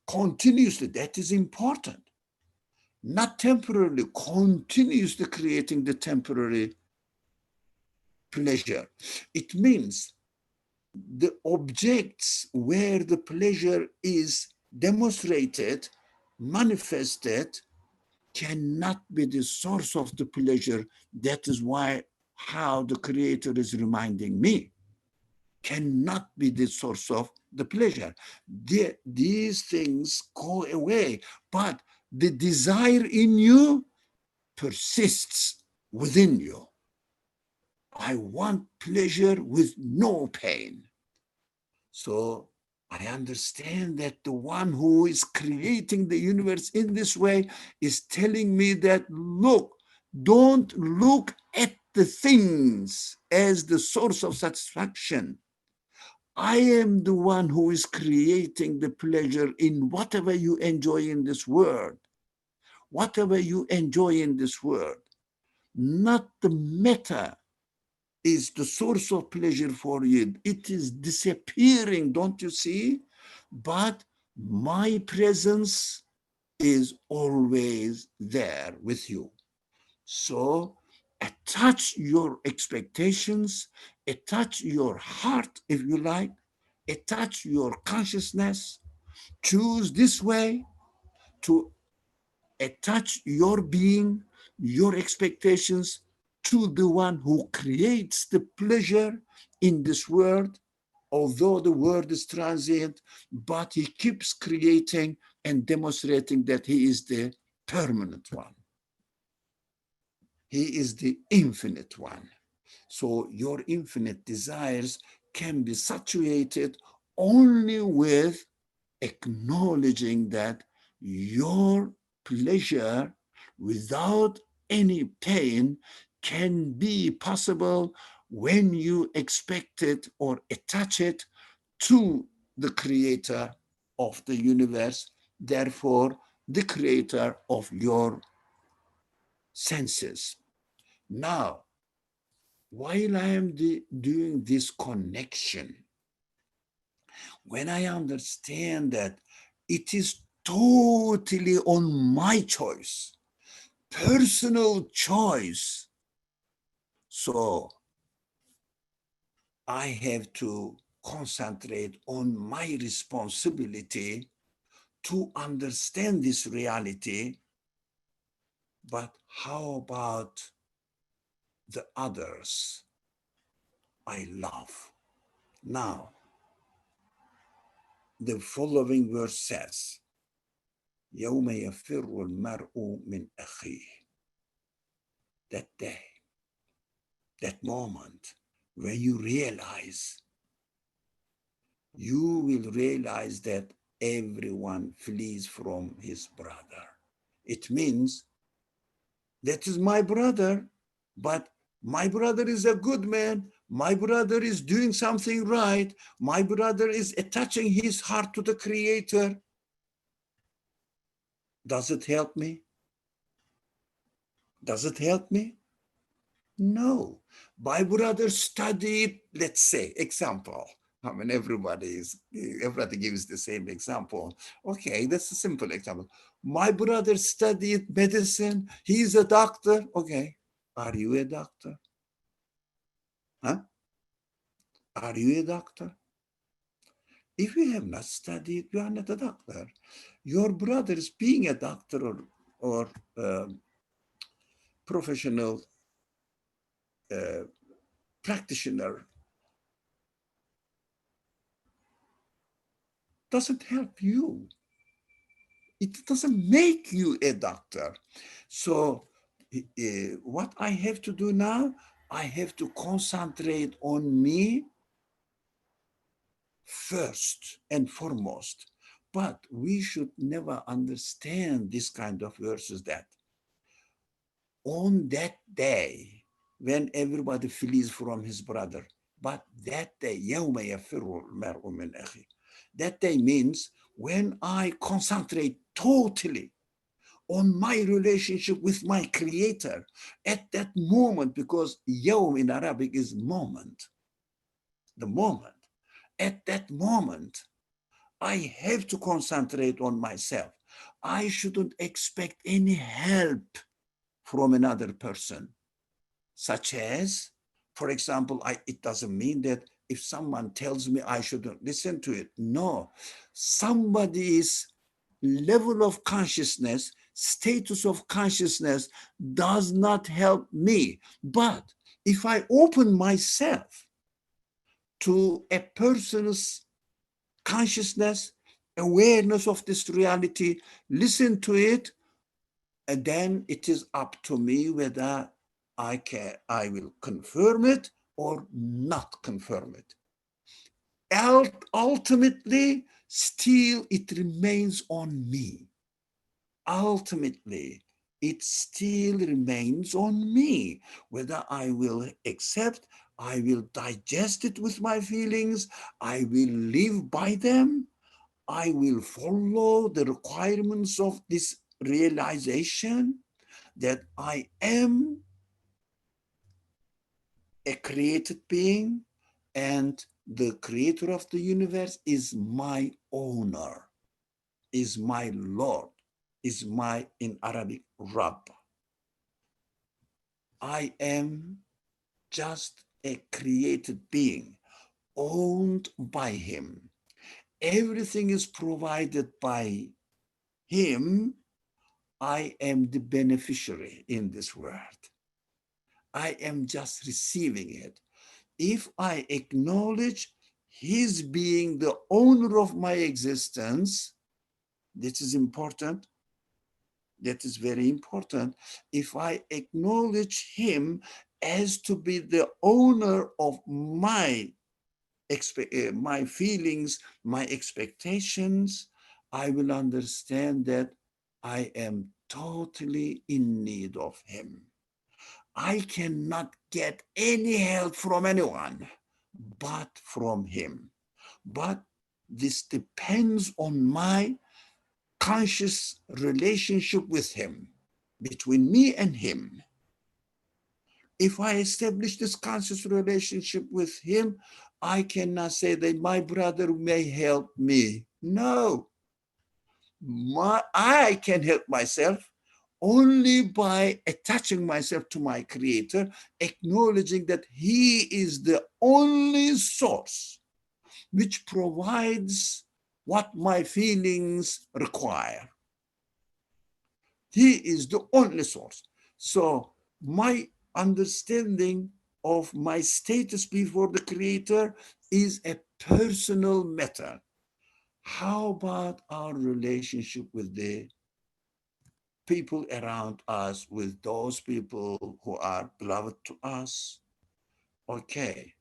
Continuously, that is important. Not temporarily, continuously creating the temporary pleasure. It means the objects where the pleasure is demonstrated, manifested, cannot be the source of the pleasure. That is why how the creator is reminding me cannot be the source of the pleasure. These things go away, but the desire in you persists within you. I want pleasure with no pain. So I understand that the one who is creating the universe in this way is telling me that, look, don't look at the things as the source of satisfaction. I am the one who is creating the pleasure in whatever you enjoy in this world. Whatever you enjoy in this world, not the matter is the source of pleasure for you. It is disappearing, don't you see? But my presence is always there with you. So attach your expectations, attach your heart, if you like, attach your consciousness, choose this way to attach your being, your expectations to the one who creates the pleasure in this world. Although the world is transient, but he keeps creating and demonstrating that he is the permanent one. He is the infinite one. So your infinite desires can be saturated only with acknowledging that your pleasure without any pain can be possible when you expect it or attach it to the creator of the universe, therefore the creator of your senses. Now, while I am doing this connection, when I understand that it is totally on my choice, personal choice, so I have to concentrate on my responsibility to understand this reality. But how about the others I love? Now, the following verse says, يوم يفر المرء من أخيه. That day, that moment when you realize you will realize that everyone flees from his brother. It means that is my brother, but my brother is a good man. My brother is doing something right. My brother is attaching his heart to the Creator. Does it help me? Does it help me? No. My brother studied, let's say, example. I mean, everybody gives the same example. Okay, that's a simple example. My brother studied medicine. He's a doctor. Okay. Are you a doctor? Huh? Are you a doctor? If you have not studied, you are not a doctor. Your brother's being a doctor or professional uh, practitioner doesn't help you. It doesn't make you a doctor. So what I have to do now, I have to concentrate on me first and foremost. But we should never understand this kind of verses that on that day when everybody flees from his brother, but that day, يوم يفر المرء من أخيه. That day means when I concentrate totally on my relationship with my Creator at that moment, because يوم in Arabic is moment, the moment. At that moment, I have to concentrate on myself. I shouldn't expect any help from another person, such as, for example, it doesn't mean that if someone tells me I shouldn't listen to it. No, somebody's level of consciousness, status of consciousness does not help me. But if I open myself to a person's consciousness, awareness of this reality, listen to it, and then it is up to me whether I will confirm it or not confirm it. Ultimately, still it remains on me. Ultimately, it still remains on me whether I will accept, I will digest it with my feelings, I will live by them, I will follow the requirements of this realization that I am a created being and the creator of the universe is my owner, is my Lord, is my, in Arabic, Rabb. I am just a created being owned by him. Everything is provided by him. I am the beneficiary in this world. I am just receiving it. If I acknowledge his being the owner of my existence, this is important. That is very important. If I acknowledge him as to be the owner of my feelings, my expectations, I will understand that I am totally in need of him. I cannot get any help from anyone but from him. But this depends on my conscious relationship with him, between me and him. If I establish this conscious relationship with him, I cannot say that my brother may help me. No, I can help myself only by attaching myself to my creator, acknowledging that he is the only source which provides what my feelings require. He is the only source. So my understanding of my status before the creator is a personal matter. How about our relationship with the people around us, with those people who are beloved to us? Okay,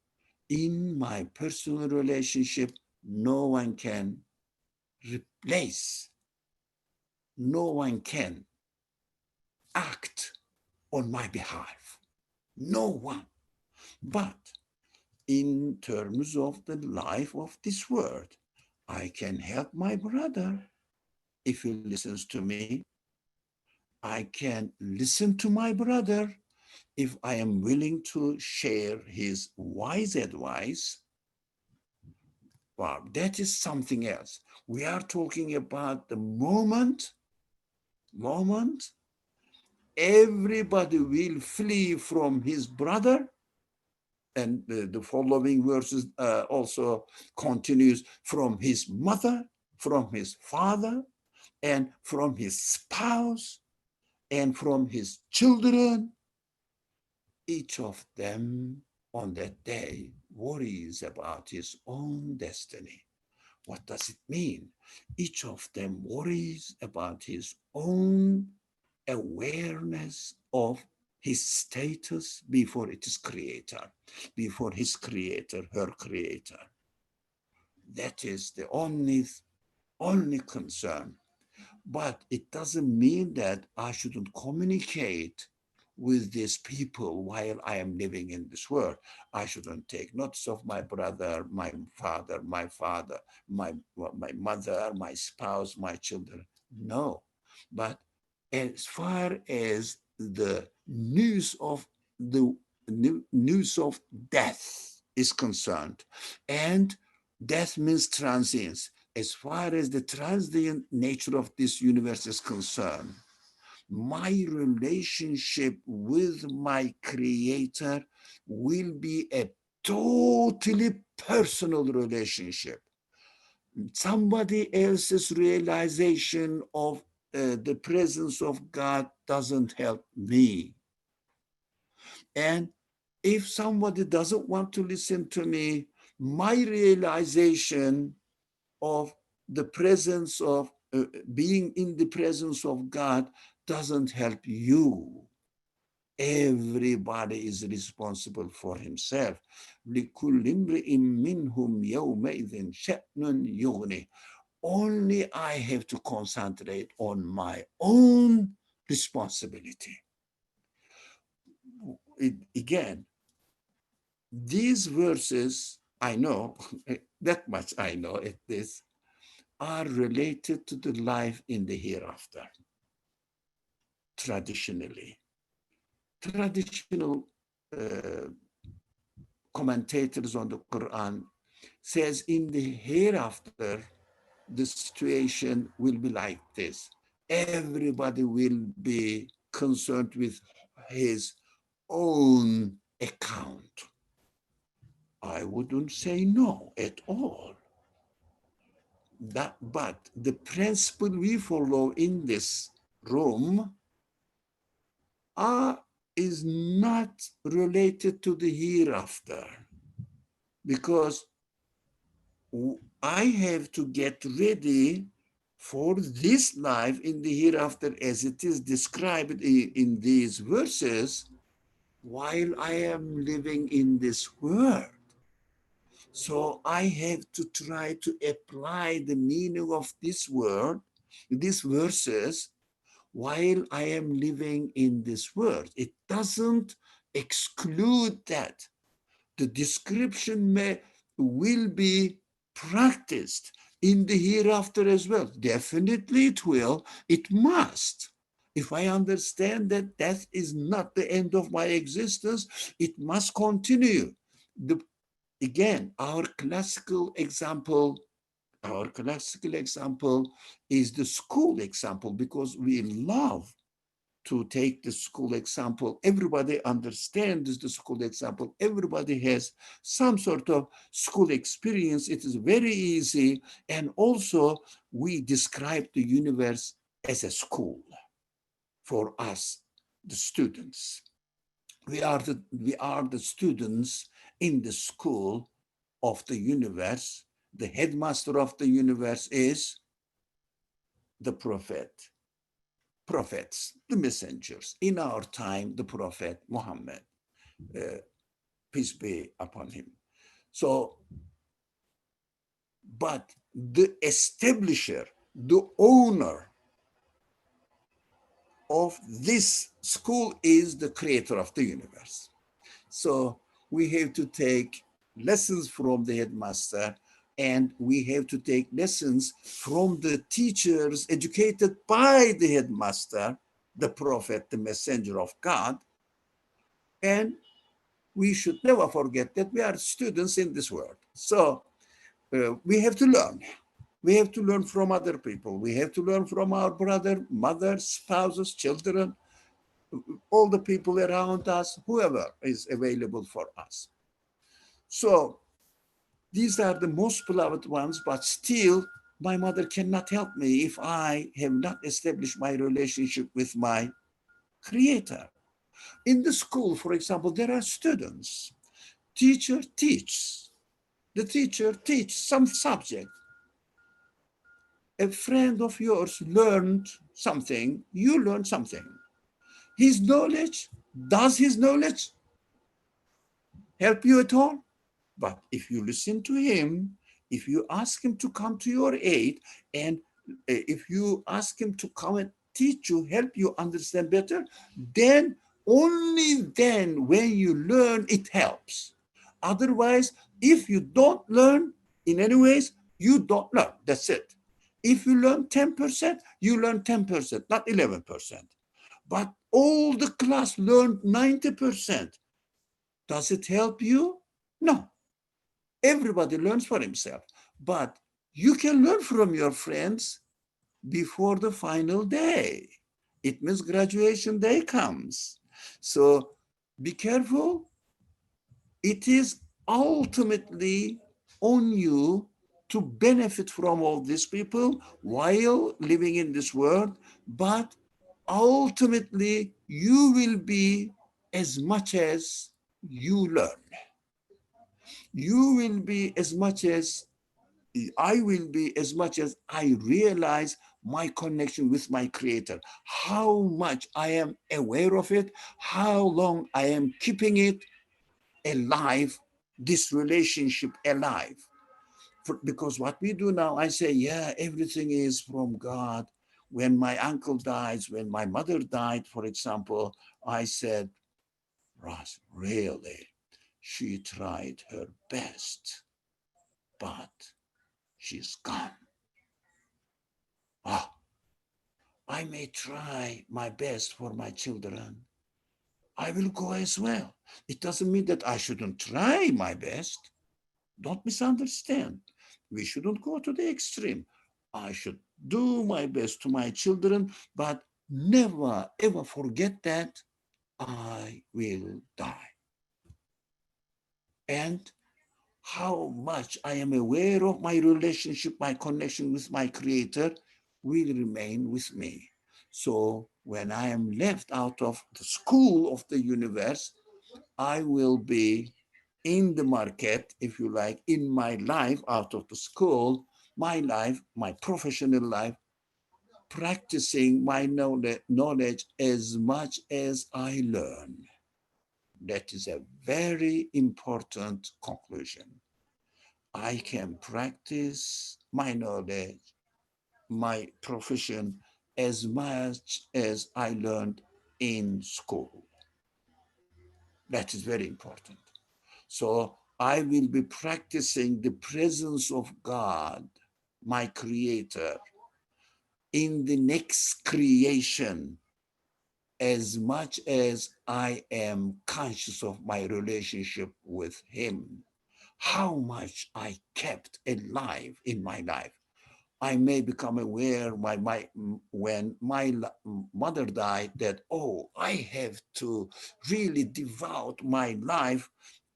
in my personal relationship, no one can replace, no one can act on my behalf. No one. But in terms of the life of this world, I can help my brother if he listens to me. I can listen to my brother if I am willing to share his wise advice. Wow, that is something else. We are talking about the moment everybody will flee from his brother. And the following verses also continues from his mother, from his father, and from his spouse, and from his children. Each of them on that day worries about his own destiny. What does it mean? Each of them worries about his own awareness of his status before its creator, before his creator, her creator. That is the only concern. But it doesn't mean that I shouldn't communicate with these people while I am living in this world. I shouldn't take notice of my brother, my father, my mother, my spouse, my children. No. But as far as the news of death is concerned, and death means transience. As far as the transient nature of this universe is concerned, my relationship with my creator will be a totally personal relationship. Somebody else's realization of the presence of God doesn't help me. And if somebody doesn't want to listen to me, my realization of the presence of being in the presence of God doesn't help you. Everybody is responsible for himself. Only I have to concentrate on my own responsibility. Again, these verses, I know, that much I know at this, are related to the life in the hereafter. Traditionally. Traditional commentators on the Quran says in the hereafter, the situation will be like this. Everybody will be concerned with his own account. I wouldn't say no at all. But the principle we follow in this room is not related to the hereafter, because I have to get ready for this life in the hereafter as it is described in these verses while I am living in this world. So I have to try to apply the meaning of this word, these verses, while I am living in this world. It doesn't exclude that. The description will be practiced in the hereafter as well. Definitely it will, it must. If I understand that death is not the end of my existence, it must continue. Again, our classical example is the school example, because we love to take the school example. Everybody understands the school example. Everybody has some sort of school experience. It is very easy. And also, we describe the universe as a school for us, the students. We are the students in the school of the universe. The headmaster of the universe is the prophets, the messengers. In our time, the prophet Muhammad, peace be upon him. So but the establisher, the owner of this school is the creator of the universe. So we have to take lessons from the headmaster, and we have to take lessons from the teachers educated by the headmaster, the prophet, the messenger of God. And we should never forget that we are students in this world. So we have to learn. We have to learn from other people. We have to learn from our brother, mother, spouses, children, all the people around us, whoever is available for us. So these are the most beloved ones, but still my mother cannot help me if I have not established my relationship with my creator. In the school, for example, there are students. Teacher teaches. The teacher teaches some subject. A friend of yours learned something, you learned something. His knowledge, does his knowledge help you at all? But if you listen to him, if you ask him to come to your aid, and if you ask him to come and teach you, help you understand better, then only then when you learn, it helps. Otherwise, if you don't learn in any ways, you don't learn. That's it. If you learn 10%, you learn 10%, not 11%. But all the class learned 90%. Does it help you? No. Everybody learns for himself, but you can learn from your friends before the final day. It means graduation day comes. So be careful. It is ultimately on you to benefit from all these people while living in this world, but ultimately you will be as much as you learn. You will be as much as I will be as much as I realize my connection with my creator, how much I am aware of it, how long I am keeping it alive, this relationship alive. Because what we do now, I say, yeah, everything is from God. When my uncle dies, when my mother died, for example, I said, Ross, really, she tried her best, but she's gone. Ah, I may try my best for my children. I will go as well. It doesn't mean that I shouldn't try my best. Don't misunderstand. We shouldn't go to the extreme. I should do my best to my children, but never ever forget that I will die. And how much I am aware of my relationship, my connection with my creator will remain with me. So when I am left out of the school of the universe, I will be in the market, if you like, in my life out of the school, my life, my professional life, practicing my knowledge as much as I learn. That is a very important conclusion. I can practice my knowledge, my profession, as much as I learned in school. That is very important. So I will be practicing the presence of God, my creator, in the next creation as much as I am conscious of my relationship with him, how much I kept alive in my life. I may become aware when my mother died that, oh, I have to really devote my life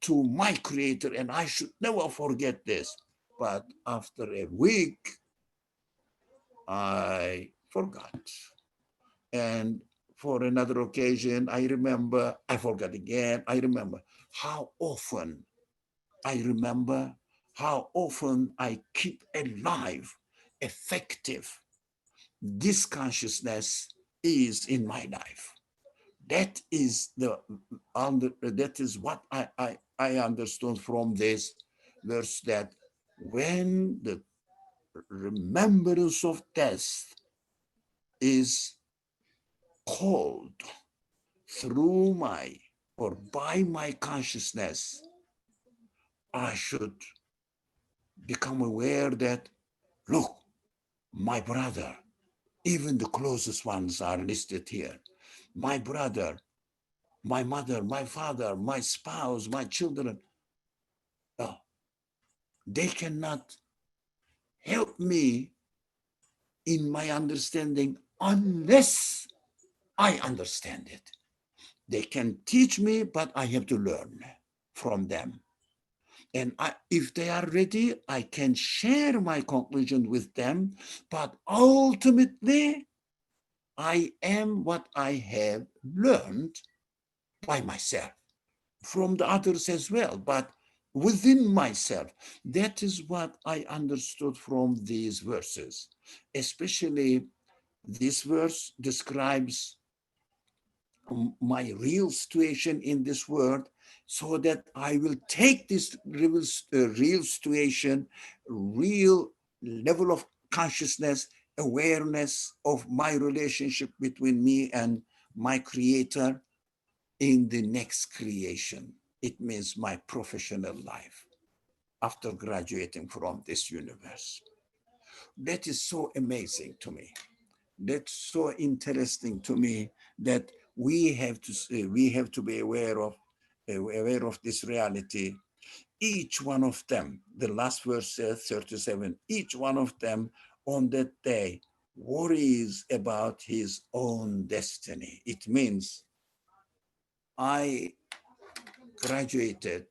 to my creator and I should never forget this. But after a week, I forgot. And for another occasion, I remember, I forgot again, I remember how often I keep alive, effective. This consciousness is in my life. That is that is what I understood from this verse, that when the remembrance of death is called through my or by my consciousness, I should become aware that, look, my brother, even the closest ones are listed here. My brother, my mother, my father, my spouse, my children, oh, they cannot help me in my understanding unless I understand it. They can teach me, but I have to learn from them. And if they are ready, I can share my conclusion with them. But ultimately, I am what I have learned by myself, from the others as well, but within myself. That is what I understood from these verses. Especially this verse describes my real situation in this world, so that I will take this real situation, real level of consciousness, awareness of my relationship between me and my creator in the next creation. It means my professional life after graduating from this universe. That is so amazing to me. That's so interesting to me, that we have to be aware of this reality. Each one of them, the last verse says 37, each one of them on that day worries about his own destiny. It means I graduated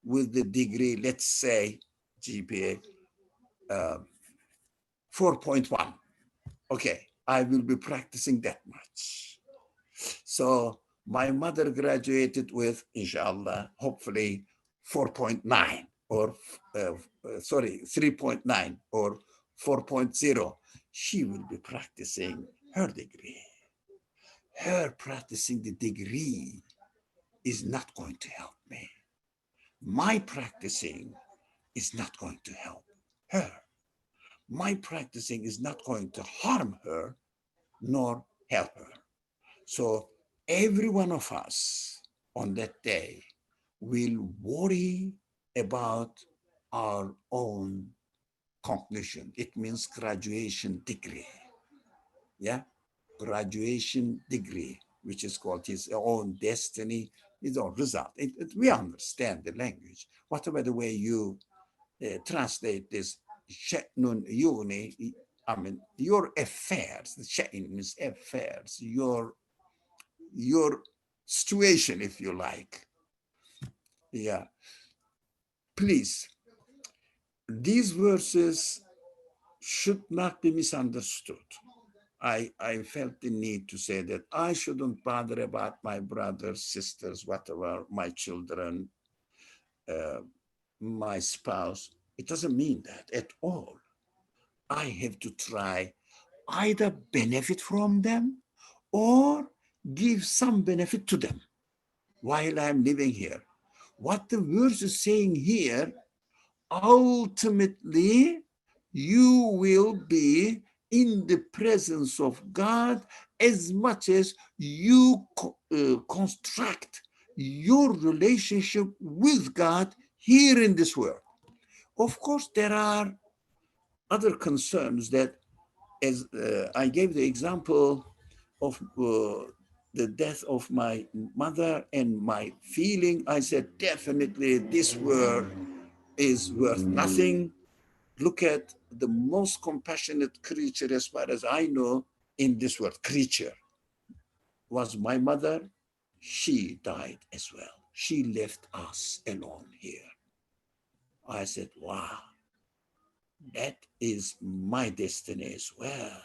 with the degree, let's say GPA 4.1. Okay, I will be practicing that much. So my mother graduated with, inshallah, hopefully 4.9 or 3.9 or 4.0. She will be practicing her degree. Her practicing the degree is not going to help me. My practicing is not going to help her. My practicing is not going to harm her nor help her. So every one of us on that day will worry about our own conclusion. It means graduation degree. Yeah, graduation degree, which is called his own destiny, his own result. We understand the language. Whatever the way you translate this, she'nun yuni, I mean, your affairs, the she'in means affairs, your situation, if you like. Yeah. Please, these verses should not be misunderstood. I felt the need to say that I shouldn't bother about my brothers, sisters, whatever, my children, my spouse. It doesn't mean that at all. I have to try either benefit from them or give some benefit to them while I'm living here. What the verse is saying here, ultimately, you will be in the presence of God as much as you construct your relationship with God here in this world. Of course, there are other concerns that, as I gave the example of the death of my mother and my feeling, I said, definitely this world is worth nothing. Look at the most compassionate creature, as far as I know, in this world, creature, was my mother. She died as well. She left us alone here. I said, wow, that is my destiny as well.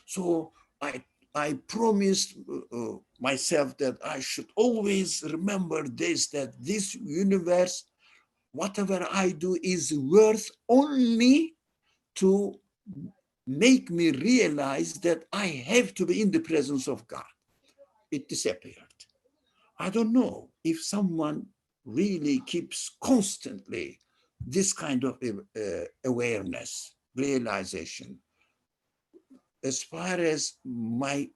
So I promised myself that I should always remember this, that this universe, whatever I do is worth only to make me realize that I have to be in the presence of God. It disappeared. I don't know if someone really keeps constantly this kind of awareness, realization. As far as my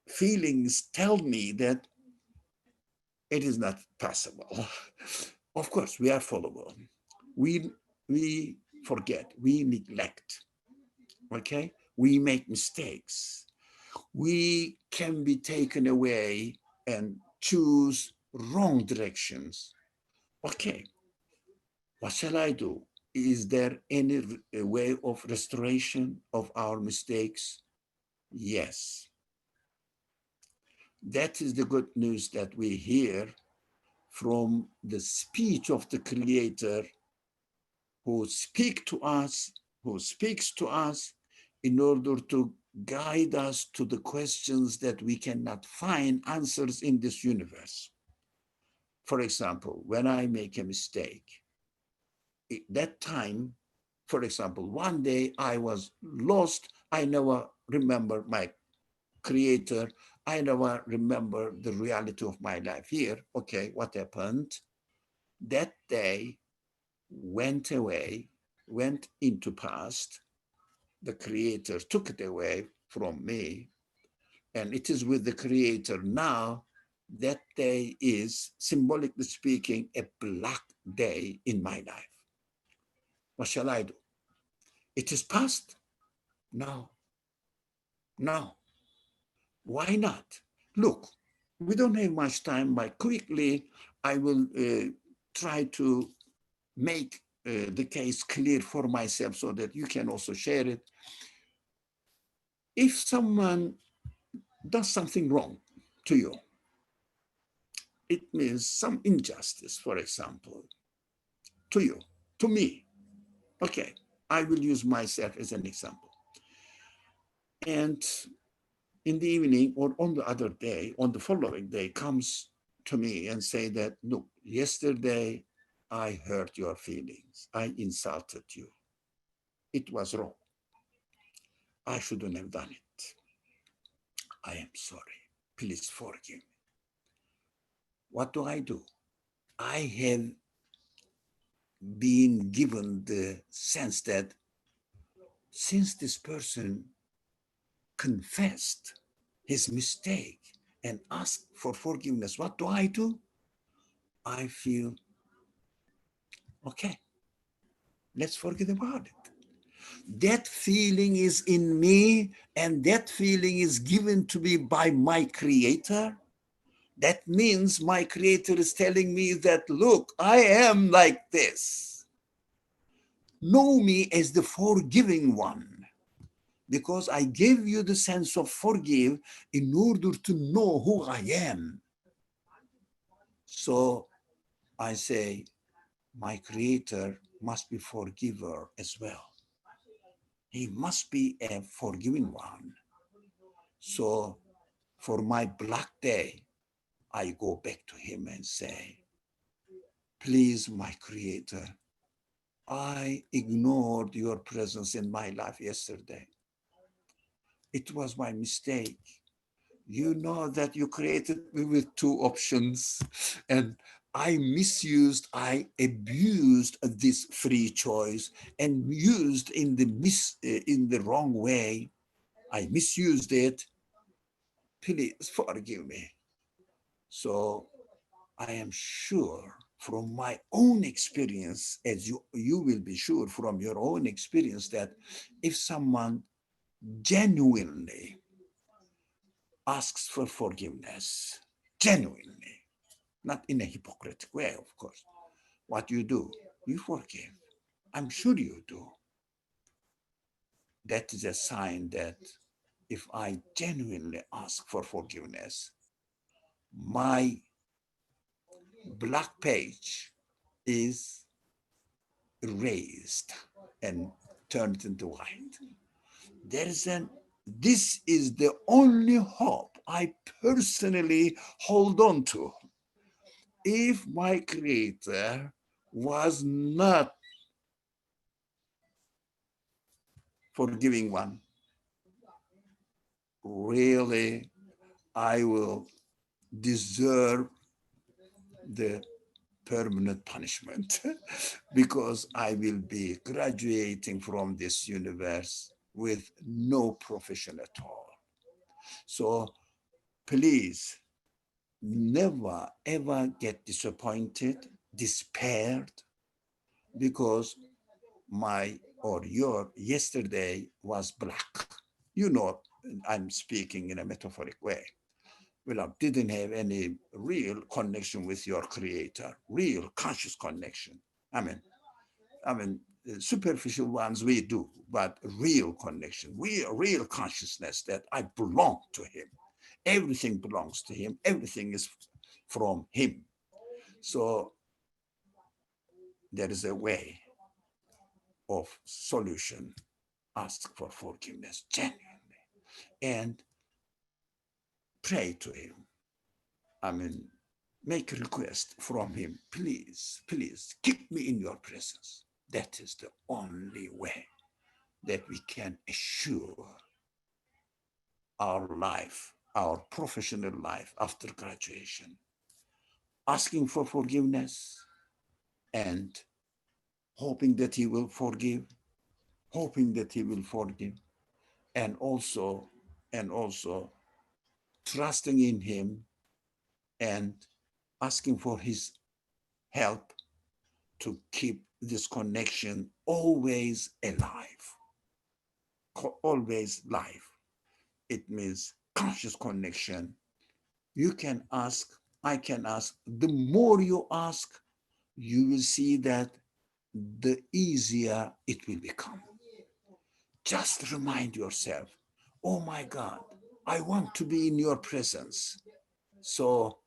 feelings tell me that it is not possible. Of course, we are fallible. We forget, we neglect, okay? We make mistakes. We can be taken away and choose wrong directions. Okay, what shall I do? Is there any way of restoration of our mistakes? Yes. That is the good news that we hear from the speech of the Creator who speaks to us in order to guide us to the questions that we cannot find answers in this universe. For example, when I make a mistake, at that time, for example, one day I was lost. I never remember my Creator. I never remember the reality of my life here. Okay, what happened? That day went away, went into past. The Creator took it away from me, and it is with the Creator now. That day is, symbolically speaking, a black day in my life. What shall I do? It is past? No. No. Why not? Look, we don't have much time, but quickly I will try to make the case clear for myself so that you can also share it. If someone does something wrong to you, it means some injustice, for example, to you, to me. Okay, I will use myself as an example. And in the evening or on the other day, on the following day, comes to me and say that, look, yesterday I hurt your feelings. I insulted you. It was wrong. I shouldn't have done it. I am sorry. Please forgive me. What do? I have been given the sense that since this person confessed his mistake and asked for forgiveness, what do? I feel, okay, let's forget about it. That feeling is in me, and that feeling is given to me by my Creator. That means my Creator is telling me that, look, I am like this. Know me as the forgiving one, because I gave you the sense of forgive in order to know who I am. So I say, my Creator must be forgiver as well. He must be a forgiving one. So for my black day, I go back to him and say, please, my Creator, I ignored your presence in my life yesterday. It was my mistake. You know that you created me with two options, and I abused this free choice and used in the wrong way. I misused it. Please forgive me. So I am sure from my own experience, as you will be sure from your own experience, that if someone genuinely asks for forgiveness, genuinely, not in a hypocritical way, of course, what you do, you forgive. I'm sure you do. That is a sign that if I genuinely ask for forgiveness, my black page is erased and turned into white. This is the only hope I personally hold on to. If my Creator was not forgiving one, really, I will deserve the permanent punishment because I will be graduating from this universe with no profession at all. So please never ever get disappointed, despaired, because my or your yesterday was black. You know, I'm speaking in a metaphoric way. Well, I didn't have any real connection with your creator, real conscious connection. I mean, superficial ones we do, but real connection, real consciousness that I belong to him. Everything belongs to him. Everything is from him. So there is a way of solution. Ask for forgiveness genuinely and pray to him. Make a request from him. Please, please keep me in your presence. That is the only way that we can assure our life, our professional life after graduation. Asking for forgiveness and hoping that he will forgive, and also trusting in him and asking for his help to keep this connection always alive, always live. It means conscious connection. You can ask, I can ask. The more you ask, you will see that the easier it will become. Just remind yourself, oh my God, I want to be in your presence. So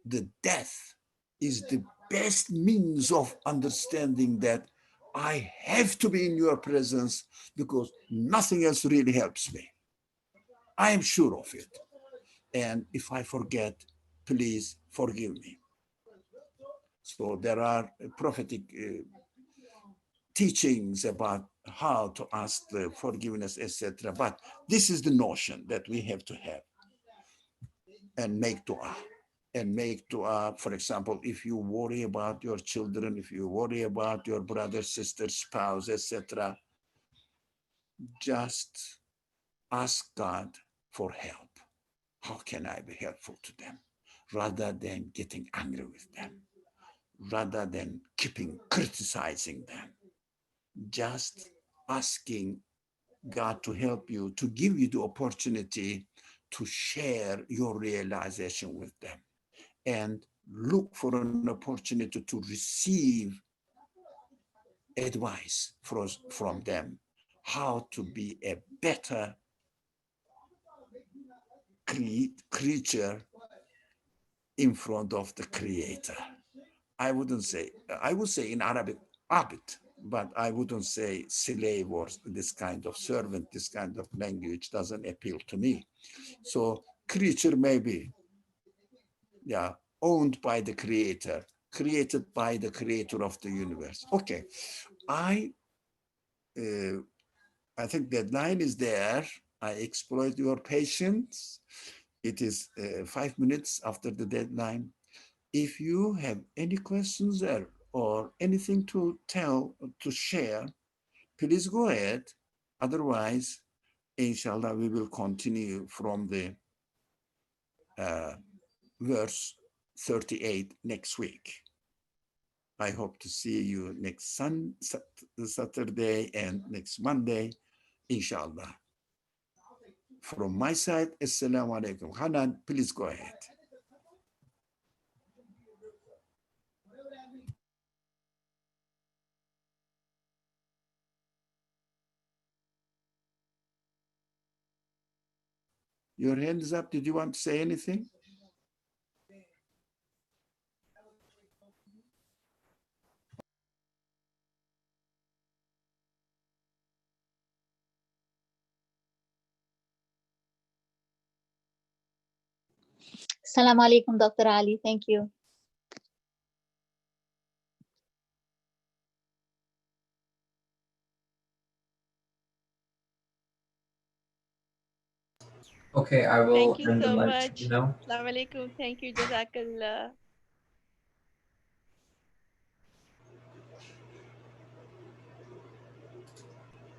the death is the best means of understanding that I have to be in your presence because nothing else really helps me. I am sure of it. And if I forget, please forgive me. So there are prophetic teachings about how to ask the forgiveness, etc. But this is the notion that we have to have and make dua. And make dua, for example, if you worry about your children, if you worry about your brother, sister, spouse, etc., just ask God for help. How can I be helpful to them? Rather than getting angry with them, rather than keeping criticizing them, just asking God to help you, to give you the opportunity to share your realization with them and look for an opportunity to receive advice from them, how to be a better creature in front of the creator. I would say in Arabic, abid, but I wouldn't say slave or this kind of servant. This kind of language doesn't appeal to me. So creature maybe, yeah, owned by the creator, created by the creator of the universe. Okay, I think the line is there. I exploit your patience. It is 5 minutes after the deadline. If you have any questions there or anything to tell, to share, please go ahead. Otherwise, inshallah, we will continue from the verse 38 next week. I hope to see you next Saturday and next Monday, inshallah. From my side, assalamu alaikum. Hanan, please go ahead. Your hand is up. Did you want to say anything? Assalamu alaikum, Dr. Ali. Thank you. Okay, I will Thank you end the so live much. stream now. Assalamu alaikum. Thank you, Jazakallah.